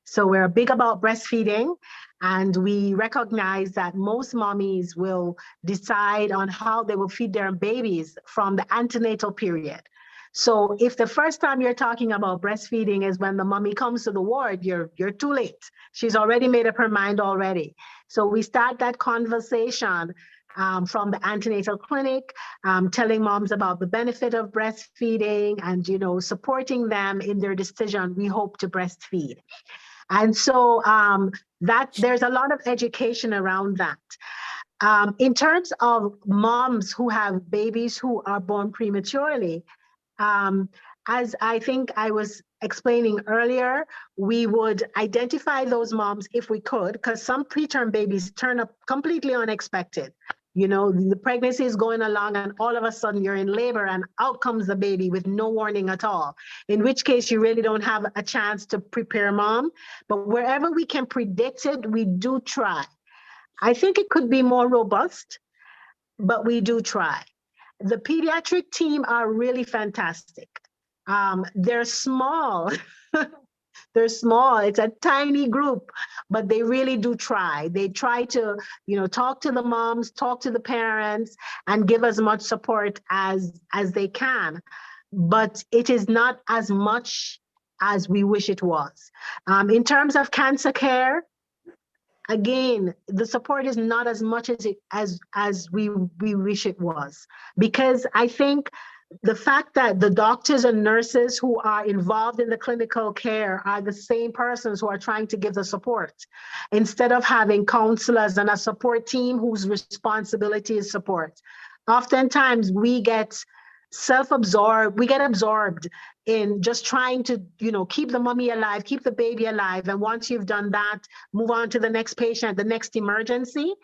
S4: So we're big about breastfeeding, and we recognize that most mommies will decide on how they will feed their babies from the antenatal period. So if the first time you're talking about breastfeeding is when the mommy comes to the ward, you're too late. She's already made up her mind already. So we start that conversation from the antenatal clinic, telling moms about the benefit of breastfeeding and, you know, supporting them in their decision, we hope to breastfeed. And so that there's a lot of education around that. In terms of moms who have babies who are born prematurely, as I think I was explaining earlier, we would identify those moms if we could, because some preterm babies turn up completely unexpected. You know, the pregnancy is going along and all of a sudden you're in labor and out comes the baby with no warning at all, in which case you really don't have a chance to prepare mom. But wherever we can predict it, we do try. I think it could be more robust, but we do try. The pediatric team are really fantastic. They're small. They're small. It's a tiny group, but they really do try. They try to, you know, talk to the moms, talk to the parents, and give as much support as they can. But it is not as much as we wish it was. In terms of cancer care, again, the support is not as much as we wish it was, because I think the fact that the doctors and nurses who are involved in the clinical care are the same persons who are trying to give the support, instead of having counselors and a support team whose responsibility is support. Oftentimes we get self-absorbed, we get absorbed in just trying to, you know, keep the mommy alive, keep the baby alive. And once you've done that, move on to the next patient, the next emergency.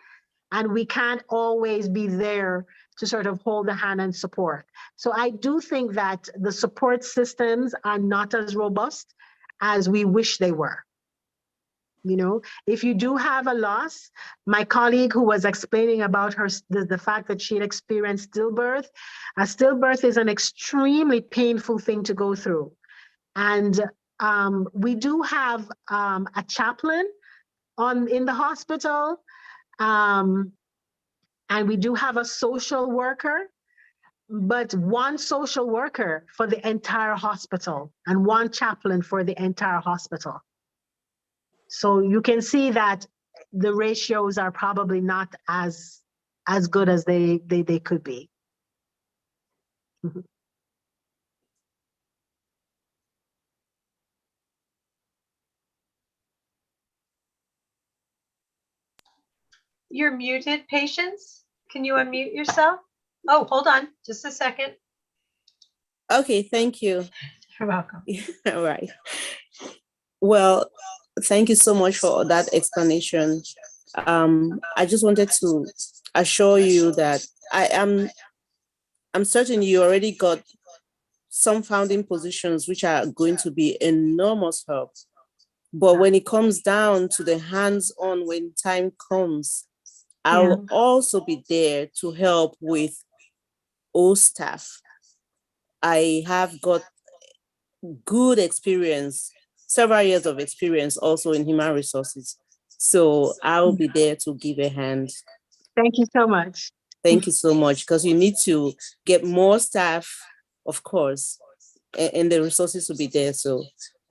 S4: And we can't always be there to sort of hold the hand and support. So I do think that the support systems are not as robust as we wish they were. You know, if you do have a loss, my colleague who was explaining about her, the fact that she had experienced stillbirth, a stillbirth is an extremely painful thing to go through. And we do have a chaplain in the hospital, and we do have a social worker, but one social worker for the entire hospital and one chaplain for the entire hospital. So you can see that the ratios are probably not as good as they could be.
S1: You're muted, Patience. Can you unmute yourself? Oh, hold on, just a second.
S16: Okay, thank you.
S1: You're welcome.
S16: All right. Well, thank you so much for that explanation. I just wanted to assure you that I'm certain you already got some founding positions which are going to be enormous help. But when it comes down to the hands-on, when time comes, I'll also be there to help with all staff. I have got good experience, several years of experience also in human resources. So I'll be there to give a hand.
S4: Thank you so much.
S16: Thank you so much, because you need to get more staff, of course, and the resources will be there. So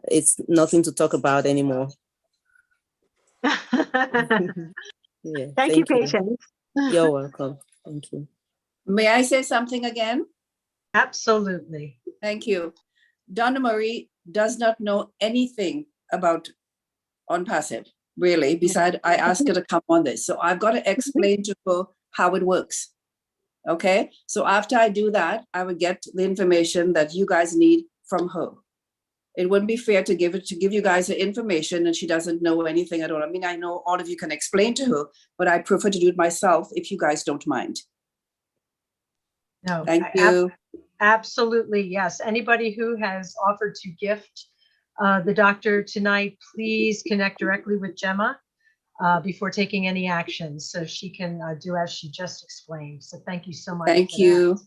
S16: it's nothing to talk about anymore. Yeah,
S4: thank you, Patience.
S16: You're welcome. Thank you.
S3: May I say something again?
S1: Absolutely.
S3: Thank you. Donna Marie does not know anything about OnPassive, really, besides I asked her to come on this. So I've got to explain to her how it works. Okay, so after I do that, I will get the information that you guys need from her. It wouldn't be fair to give you guys the information and she doesn't know anything at all. I mean, I know all of you can explain to her, but I prefer to do it myself if you guys don't mind.
S1: No,
S3: thank you.
S1: Absolutely, yes. Anybody who has offered to gift the doctor tonight, please connect directly with Gemma. before taking any action. So she can do as she just explained. So thank you so much.
S3: Thank
S1: for that.
S3: you.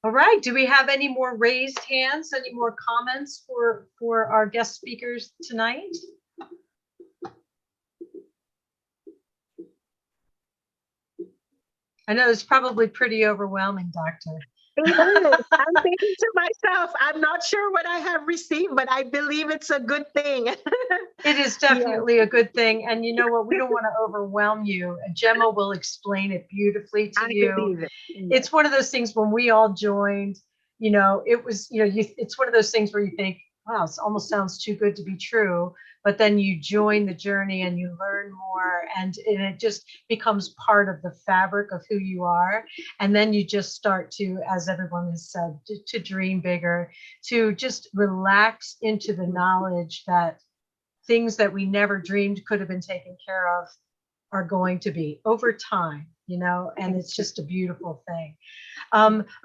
S1: All right. Do we have any more raised hands? Any more comments for our guest speakers tonight? I know it's probably pretty overwhelming, Doctor.
S4: It is. I'm thinking to myself, I'm not sure what I have received, but I believe it's a good thing.
S1: It is definitely a good thing. And you know what? We don't want to overwhelm you. Gemma will explain it beautifully to you.
S4: believe it.
S1: It's one of those things when we all joined, you know, it was, you know, it's one of those things where you think, wow, it almost sounds too good to be true. But then you join the journey and you learn more, and it just becomes part of the fabric of who you are. And then you just start to, as everyone has said, to dream bigger, to just relax into the knowledge that things that we never dreamed could have been taken care of are going to be over time, you know, and it's just a beautiful thing.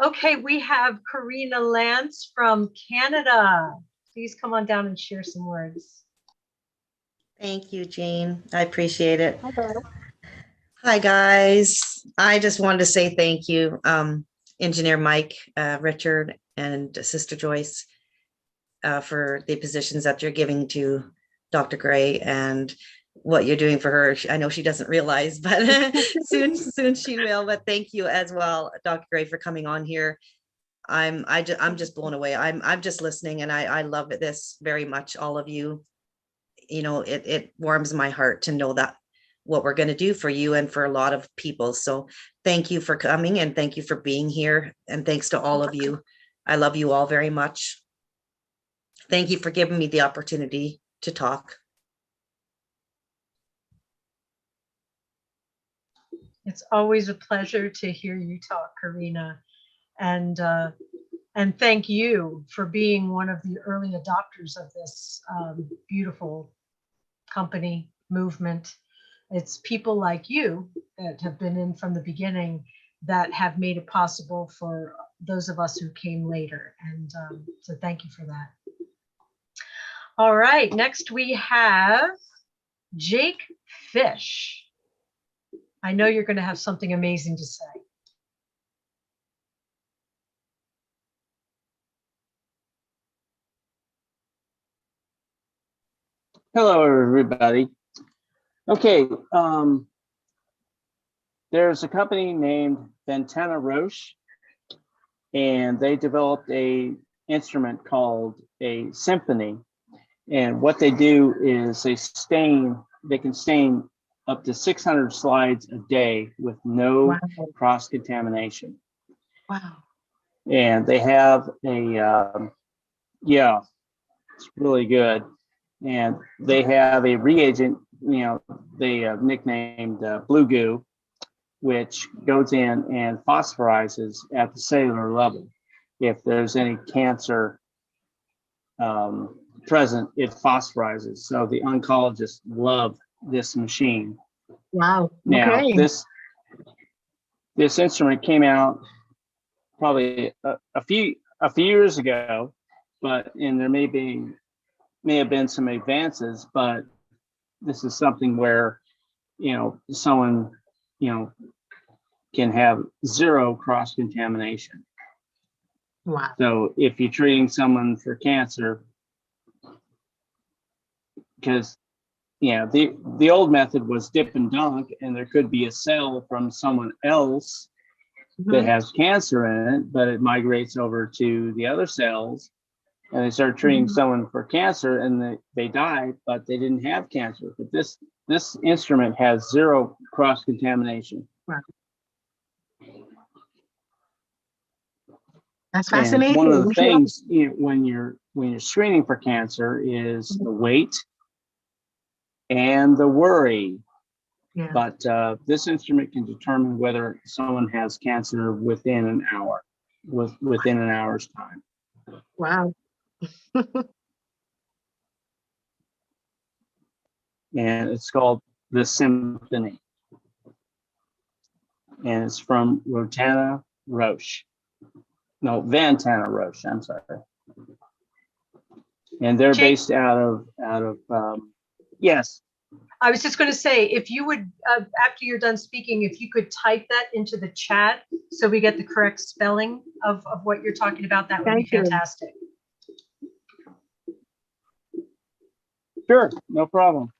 S1: Okay, we have Karina Lance from Canada. Please come on down and share some words.
S17: Thank you, Jean. I appreciate it.
S4: Hello.
S17: Hi, guys. I just wanted to say thank you, Engineer Mike, Richard, and Sister Joyce, for the positions that you're giving to Dr. Gray and what you're doing for her. I know she doesn't realize, but soon she will. But thank you as well, Dr. Gray, for coming on here. I'm just blown away. I'm just listening, and I love this very much. All of you. You know, it warms my heart to know that what we're going to do for you and for a lot of people. So thank you for coming, and thank you for being here. And thanks to all of you. I love you all very much. Thank you for giving me the opportunity to talk.
S1: It's always a pleasure to hear you talk, Karina. And thank you for being one of the early adopters of this beautiful company movement. It's people like you that have been in from the beginning that have made it possible for those of us who came later. And so thank you for that. All right, next we have Jake Fish. I know you're going to have something amazing to say.
S18: Hello, everybody. Okay, there's a company named Ventana Roche, and they developed a instrument called a symphony. And what they do is they can stain up to 600 slides a day with no cross-contamination.
S4: Wow.
S18: And they have a, yeah, it's really good. And they have a reagent, you know, they nicknamed Blue Goo, which goes in and phosphorizes at the cellular level. If there's any cancer present, it phosphorizes. So the oncologists love this machine.
S4: Wow.
S18: Now,
S4: Okay.
S18: this instrument came out probably a few years ago, and there may have been some advances, but this is something where, you know, someone, you know, can have zero cross-contamination.
S4: Wow.
S18: So if you're treating someone for cancer, because, you know, the old method was dip and dunk, and there could be a cell from someone else that has cancer in it, but it migrates over to the other cells, and they start treating someone for cancer, and they die, but they didn't have cancer. But this instrument has zero cross-contamination.
S4: Wow. That's
S18: And
S4: fascinating.
S18: one of the things, you know, when you're screening for cancer is the weight and the worry.
S4: Yeah.
S18: But this instrument can determine whether someone has cancer within an hour, within an hour's time.
S4: Wow.
S18: And it's called the Symphony. And it's from Ventana Roche. No, Ventana Roche, I'm sorry. And they're based out of Yes.
S1: I was just going to say, if you would, after you're done speaking, if you could type that into the chat so we get the correct spelling of what you're talking about, that would be
S4: Thank you.
S1: fantastic.
S18: Sure, no problem.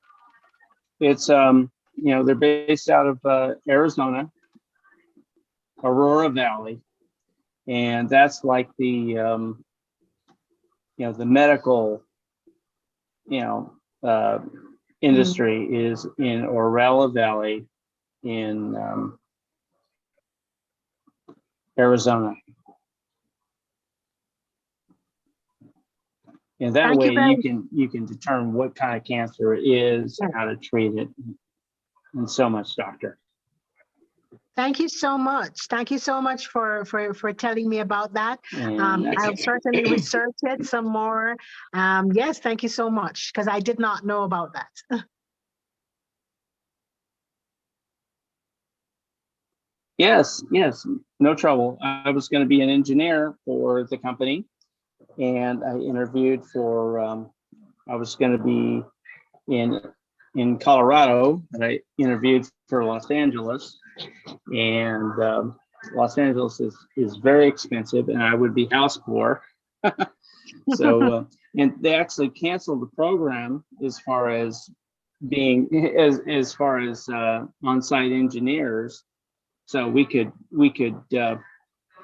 S18: It's, they're based out of Arizona, Aurora Valley. And that's like the, the medical, industry is in Aurora Valley in Arizona. And that
S4: Thank
S18: way
S4: you very-
S18: you can determine what kind of cancer it is, how to treat it, and so much, doctor.
S4: Thank you so much. Thank you so much for telling me about that.
S18: And that's
S4: I'll
S18: it.
S4: certainly research it some more. Yes, thank you so much, because I did not know about that.
S18: Yes, no trouble. I was going to be an engineer for the company, and I interviewed for, I was going to be in Colorado, and I interviewed for Los Angeles, and Los Angeles is very expensive, and I would be house poor. So, and they actually canceled the program as far as being, as far as on-site engineers. So we could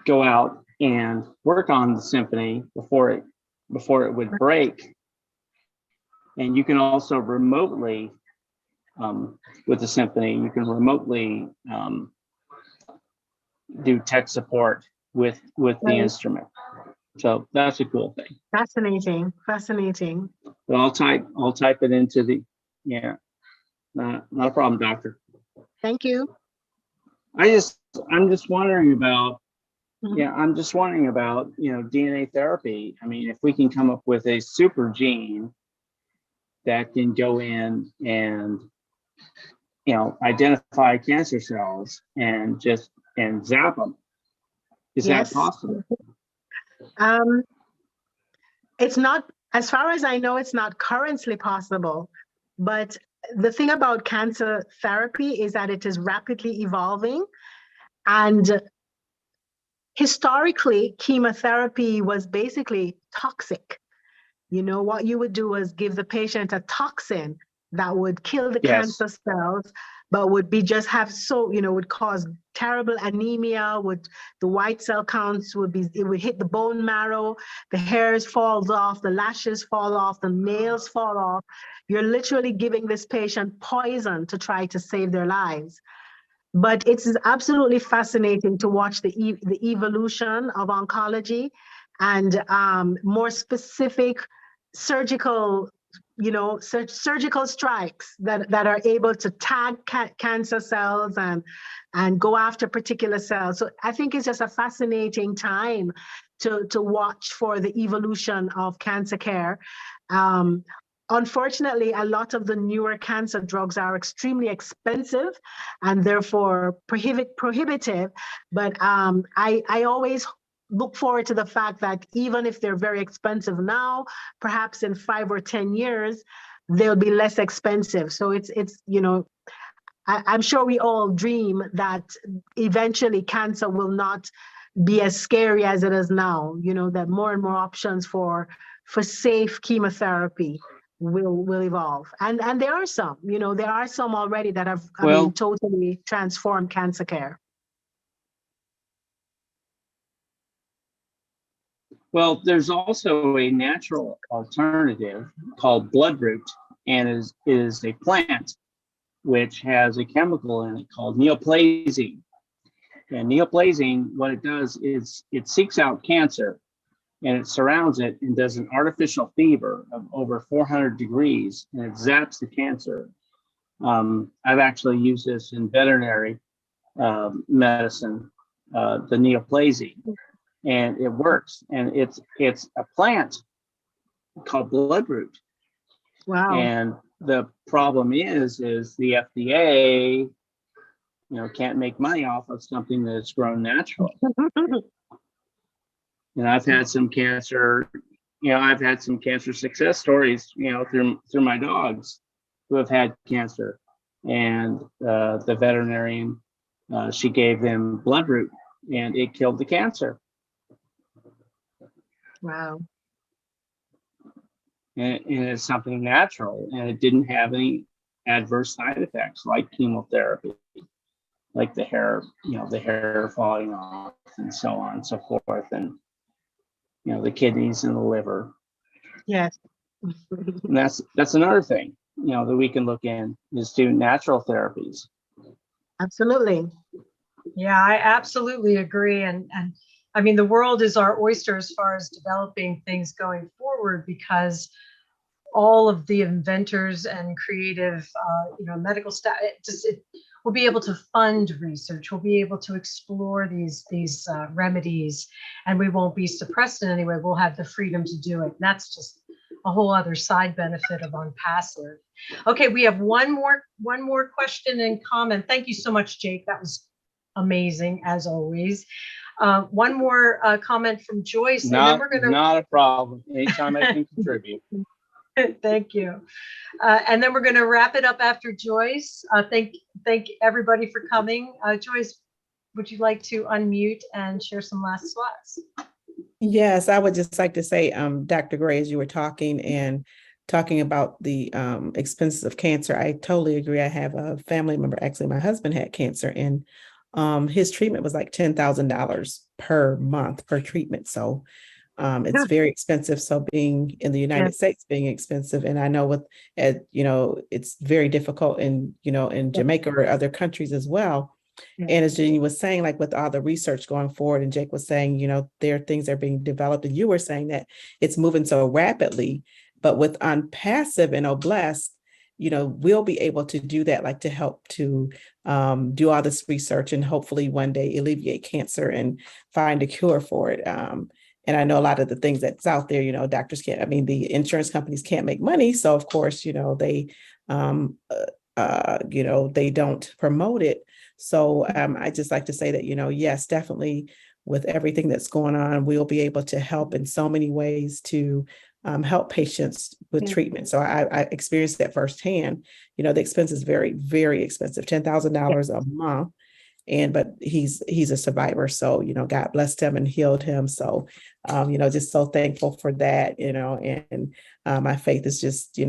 S18: go out and work on the symphony before it would break. And you can also remotely, with the symphony, you can remotely do tech support with the
S4: Right.
S18: instrument. So that's a cool thing.
S4: Fascinating, fascinating.
S18: But I'll type it into the, not a problem, doctor.
S4: Thank you.
S18: I'm just wondering about, I'm just wondering about, DNA therapy. I mean, if we can come up with a super gene that can go in and, identify cancer cells and zap them. Is
S4: Yes.
S18: that possible?
S4: It's not, as far as I know, it's not currently possible. But the thing about cancer therapy is that it is rapidly evolving. And historically, chemotherapy was basically toxic. What you would do was give the patient a toxin that would kill the cancer cells, but would cause terrible anemia, the white cell counts it would hit the bone marrow, the hairs falls off, the lashes fall off, the nails fall off. You're literally giving this patient poison to try to save their lives. But it's absolutely fascinating to watch the evolution of oncology and more specific surgical strikes that are able to tag cancer cells and go after particular cells. So I think it's just a fascinating time to watch for the evolution of cancer care. Unfortunately, a lot of the newer cancer drugs are extremely expensive and therefore prohibitive. But I always look forward to the fact that even if they're very expensive now, perhaps in 5 or 10 years, they'll be less expensive. So I'm sure we all dream that eventually cancer will not be as scary as it is now, that more and more options for safe chemotherapy will evolve. And there are some, there are some already that have totally transformed cancer care.
S18: Well, there's also a natural alternative called bloodroot, and is a plant which has a chemical in it called neoplazine. And neoplazine, what it does is it seeks out cancer and it surrounds it and does an artificial fever of over 400 degrees, and it zaps the cancer. I've actually used this in veterinary medicine, the neoplazine, and it works. And it's a plant called bloodroot.
S4: Wow.
S18: And the problem is the FDA, can't make money off of something that's grown naturally. And I've had some cancer, I've had some cancer success stories, through my dogs. who have had cancer. And the veterinarian, she gave them bloodroot and it killed the cancer.
S4: Wow.
S18: And it's something natural, and it didn't have any adverse side effects like chemotherapy, like the hair, the hair falling off and so on and so forth. And, the kidneys and the liver.
S4: Yes.
S18: And that's another thing, that we can look in is do natural therapies.
S4: Absolutely.
S1: Yeah, I absolutely agree. And I mean, the world is our oyster as far as developing things going forward, because all of the inventors and creative, medical staff, it will be able to fund research. We'll be able to explore these remedies, and we won't be suppressed in any way. We'll have the freedom to do it. And that's just a whole other side benefit of OnPassive. Okay, we have one more question and comment. Thank you so much, Jake. That was amazing as always. One more comment from Joyce.
S18: Not a problem. Anytime I can contribute.
S1: Thank you. And then we're going to wrap it up after Joyce. Thank everybody for coming. Joyce, would you like to unmute and share some last thoughts?
S12: Yes, I would just like to say, Dr. Gray, as you were talking about the expenses of cancer, I totally agree. I have a family member, actually, my husband had cancer, and his treatment was like $10,000 per month per treatment. So it's very expensive. So being in the United States being expensive, and I know it's very difficult in Jamaica or other countries as well. And as Jeannie was saying, like with all the research going forward, and Jake was saying, there are things that are being developed, and you were saying that it's moving so rapidly, but with OnPassive and OBlessed, we'll be able to do that, like to help to do all this research and hopefully one day alleviate cancer and find a cure for it. And I know a lot of the things that's out there, doctors the insurance companies can't make money. So of course, they don't promote it. So I just like to say that, yes, definitely with everything that's going on, we'll be able to help in so many ways to help patients with treatment. So I experienced that firsthand. The expense is very, very expensive, $10,000 a month. But he's a survivor. So, God blessed him and healed him. So, just so thankful for that, and my faith is just,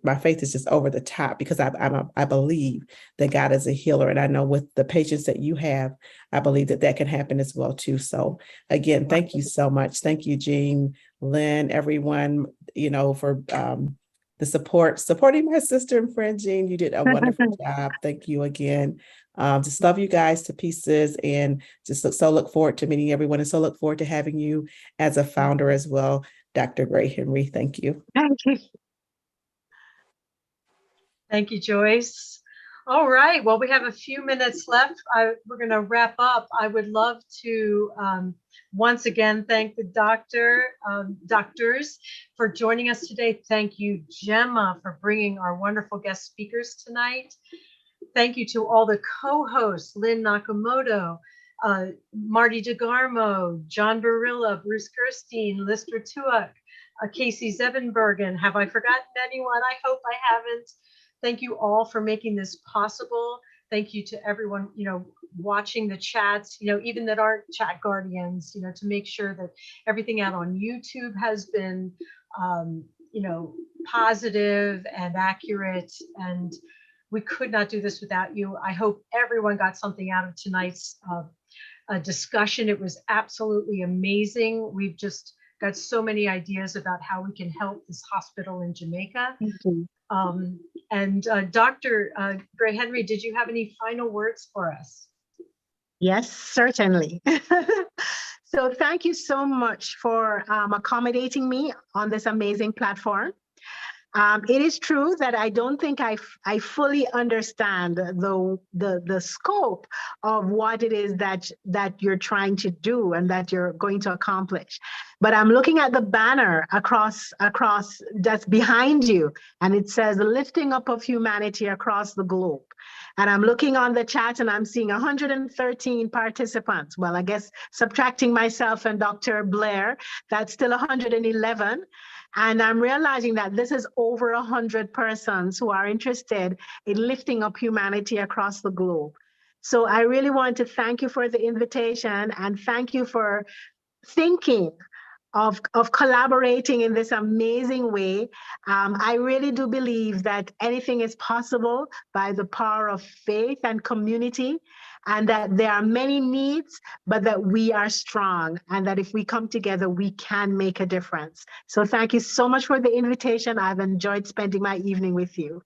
S12: my faith is just over the top, because I believe that God is a healer. And I know with the patients that you have, I believe that can happen as well too. So again, thank you so much. Thank you, Jean, Lynn, everyone, for the supporting my sister and friend, Jean. You did a wonderful job. Thank you again. Just love you guys to pieces, and just look forward to meeting everyone, and so look forward to having you as a founder as well, Dr. Gray Henry. Thank you.
S4: Thank you.
S1: Thank you, Joyce. All right, well, we have a few minutes left. We're going to wrap up. I would love to once again thank the doctors for joining us today. Thank you, Gemma, for bringing our wonderful guest speakers tonight. Thank you to all the co-hosts, Lynn Nakamoto, Marty DeGarmo, John Barilla, Bruce Gerstein, Listra Tuak, Casey Zevenbergen. Have I forgotten anyone? I hope I haven't. Thank you all for making this possible. Thank you to everyone, watching the chats, even that aren't chat guardians, to make sure that everything out on YouTube has been, positive and accurate. And we could not do this without you. I hope everyone got something out of tonight's discussion. It was absolutely amazing. We've just got so many ideas about how we can help this hospital in Jamaica. And Dr. Gray Henry, did you have any final words for us?
S4: Yes, certainly. So thank you so much for accommodating me on this amazing platform. It is true that I don't think I fully understand the scope of what it is that you're trying to do and that you're going to accomplish. but I'm looking at the banner across that's behind you, and it says lifting up of humanity across the globe. And I'm looking on the chat and I'm seeing 113 participants. Well, I guess subtracting myself and Dr. Blair, that's still 111. And I'm realizing that this is over 100 persons who are interested in lifting up humanity across the globe. So I really want to thank you for the invitation and thank you for thinking of collaborating in this amazing way. I really do believe that anything is possible by the power of faith and community, and that there are many needs, but that we are strong, and that if we come together, we can make a difference. So thank you so much for the invitation. I've enjoyed spending my evening with you.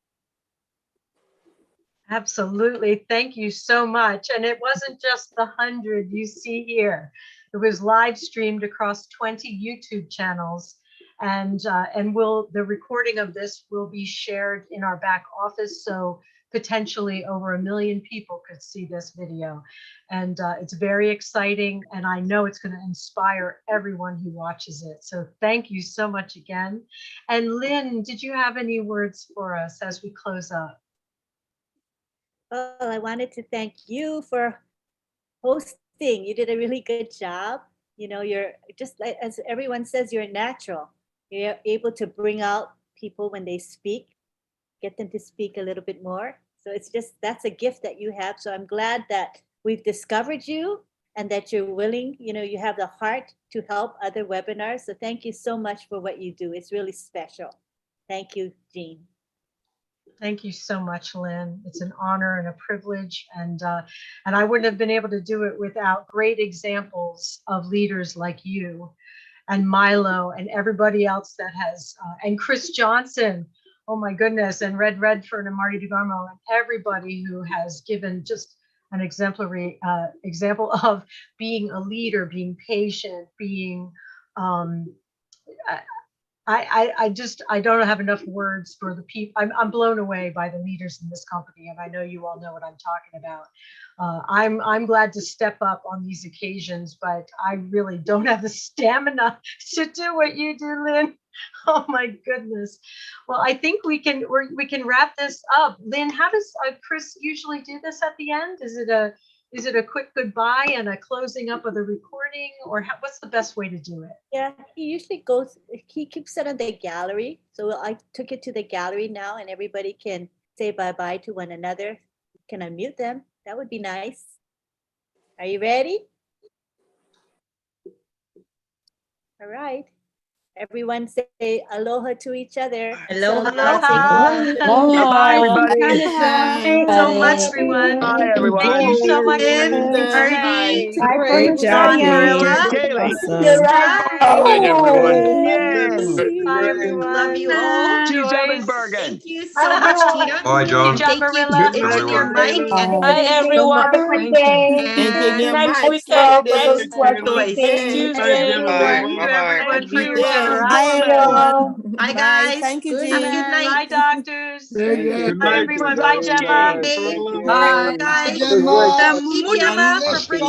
S1: Absolutely. Thank you so much. And it wasn't just the 100 you see here. It was live streamed across 20 YouTube channels. And the recording of this will be shared in our back office. So potentially over 1 million people could see this video. And it's very exciting. And I know it's going to inspire everyone who watches it. So thank you so much again. And Lynn, did you have any words for us as we close up?
S11: Well, I wanted to thank you for hosting. You did a really good job. You know, you're just like, as everyone says, you're natural. You're able to bring out people when they speak, get them to speak a little bit more. So it's just, that's a gift that you have. So I'm glad that we've discovered you and that you're willing, you know, you have the heart to help other webinars. So thank you so much for what you do. It's really special. Thank you, Jean.
S1: Thank you so much, Lynn. It's an honor and a privilege. And I wouldn't have been able to do it without great examples of leaders like you and Milo and everybody else that has, and Chris Johnson, oh my goodness, and Red Redford and Marty DeGarmo, and everybody who has given just an exemplary example of being a leader, being patient, being, I don't have enough words for the people. I'm blown away by the leaders in this company, and I know you all know what I'm talking about. I'm glad to step up on these occasions, but I really don't have the stamina to do what you do, Lynn. Oh my goodness. Well, I think we can wrap this up. Lynn, how does Chris usually do this at the end? Is it a quick goodbye and a closing up of the recording, or what's the best way to do it?
S11: Yeah, he usually he keeps it on the gallery. So I took it to the gallery now, and everybody can say bye-bye to one another. Can I mute them? That would be nice. Are you ready? All right. Everyone say aloha to each other.
S17: Aloha.
S1: Bye, everybody. Thanks so much, everyone.
S2: Bye, everyone.
S1: Thank you so much.
S12: Great job,
S2: Good, everyone.
S1: Bye, everyone.
S17: Love you all.
S2: Cheese Evan Bergen.
S17: Thank you so much, Tina.
S19: Bye, John.
S17: Thank you to Engineer Mike and
S5: Bye, everyone.
S13: Engineer
S5: Next
S13: Mike,
S5: weekend,
S13: Saturday,
S17: Joyce.
S5: Tuesday.
S1: Thank you, everyone, for your generosity.
S17: Bye, guys.
S16: Thank you,
S17: Have a
S16: Jean.
S17: good night.
S1: Bye, doctors.
S7: Good
S1: Bye, everyone. Bye, Gemma.
S17: Bye, guys.
S7: Gemma.
S17: Thank you, Gemma, for bringing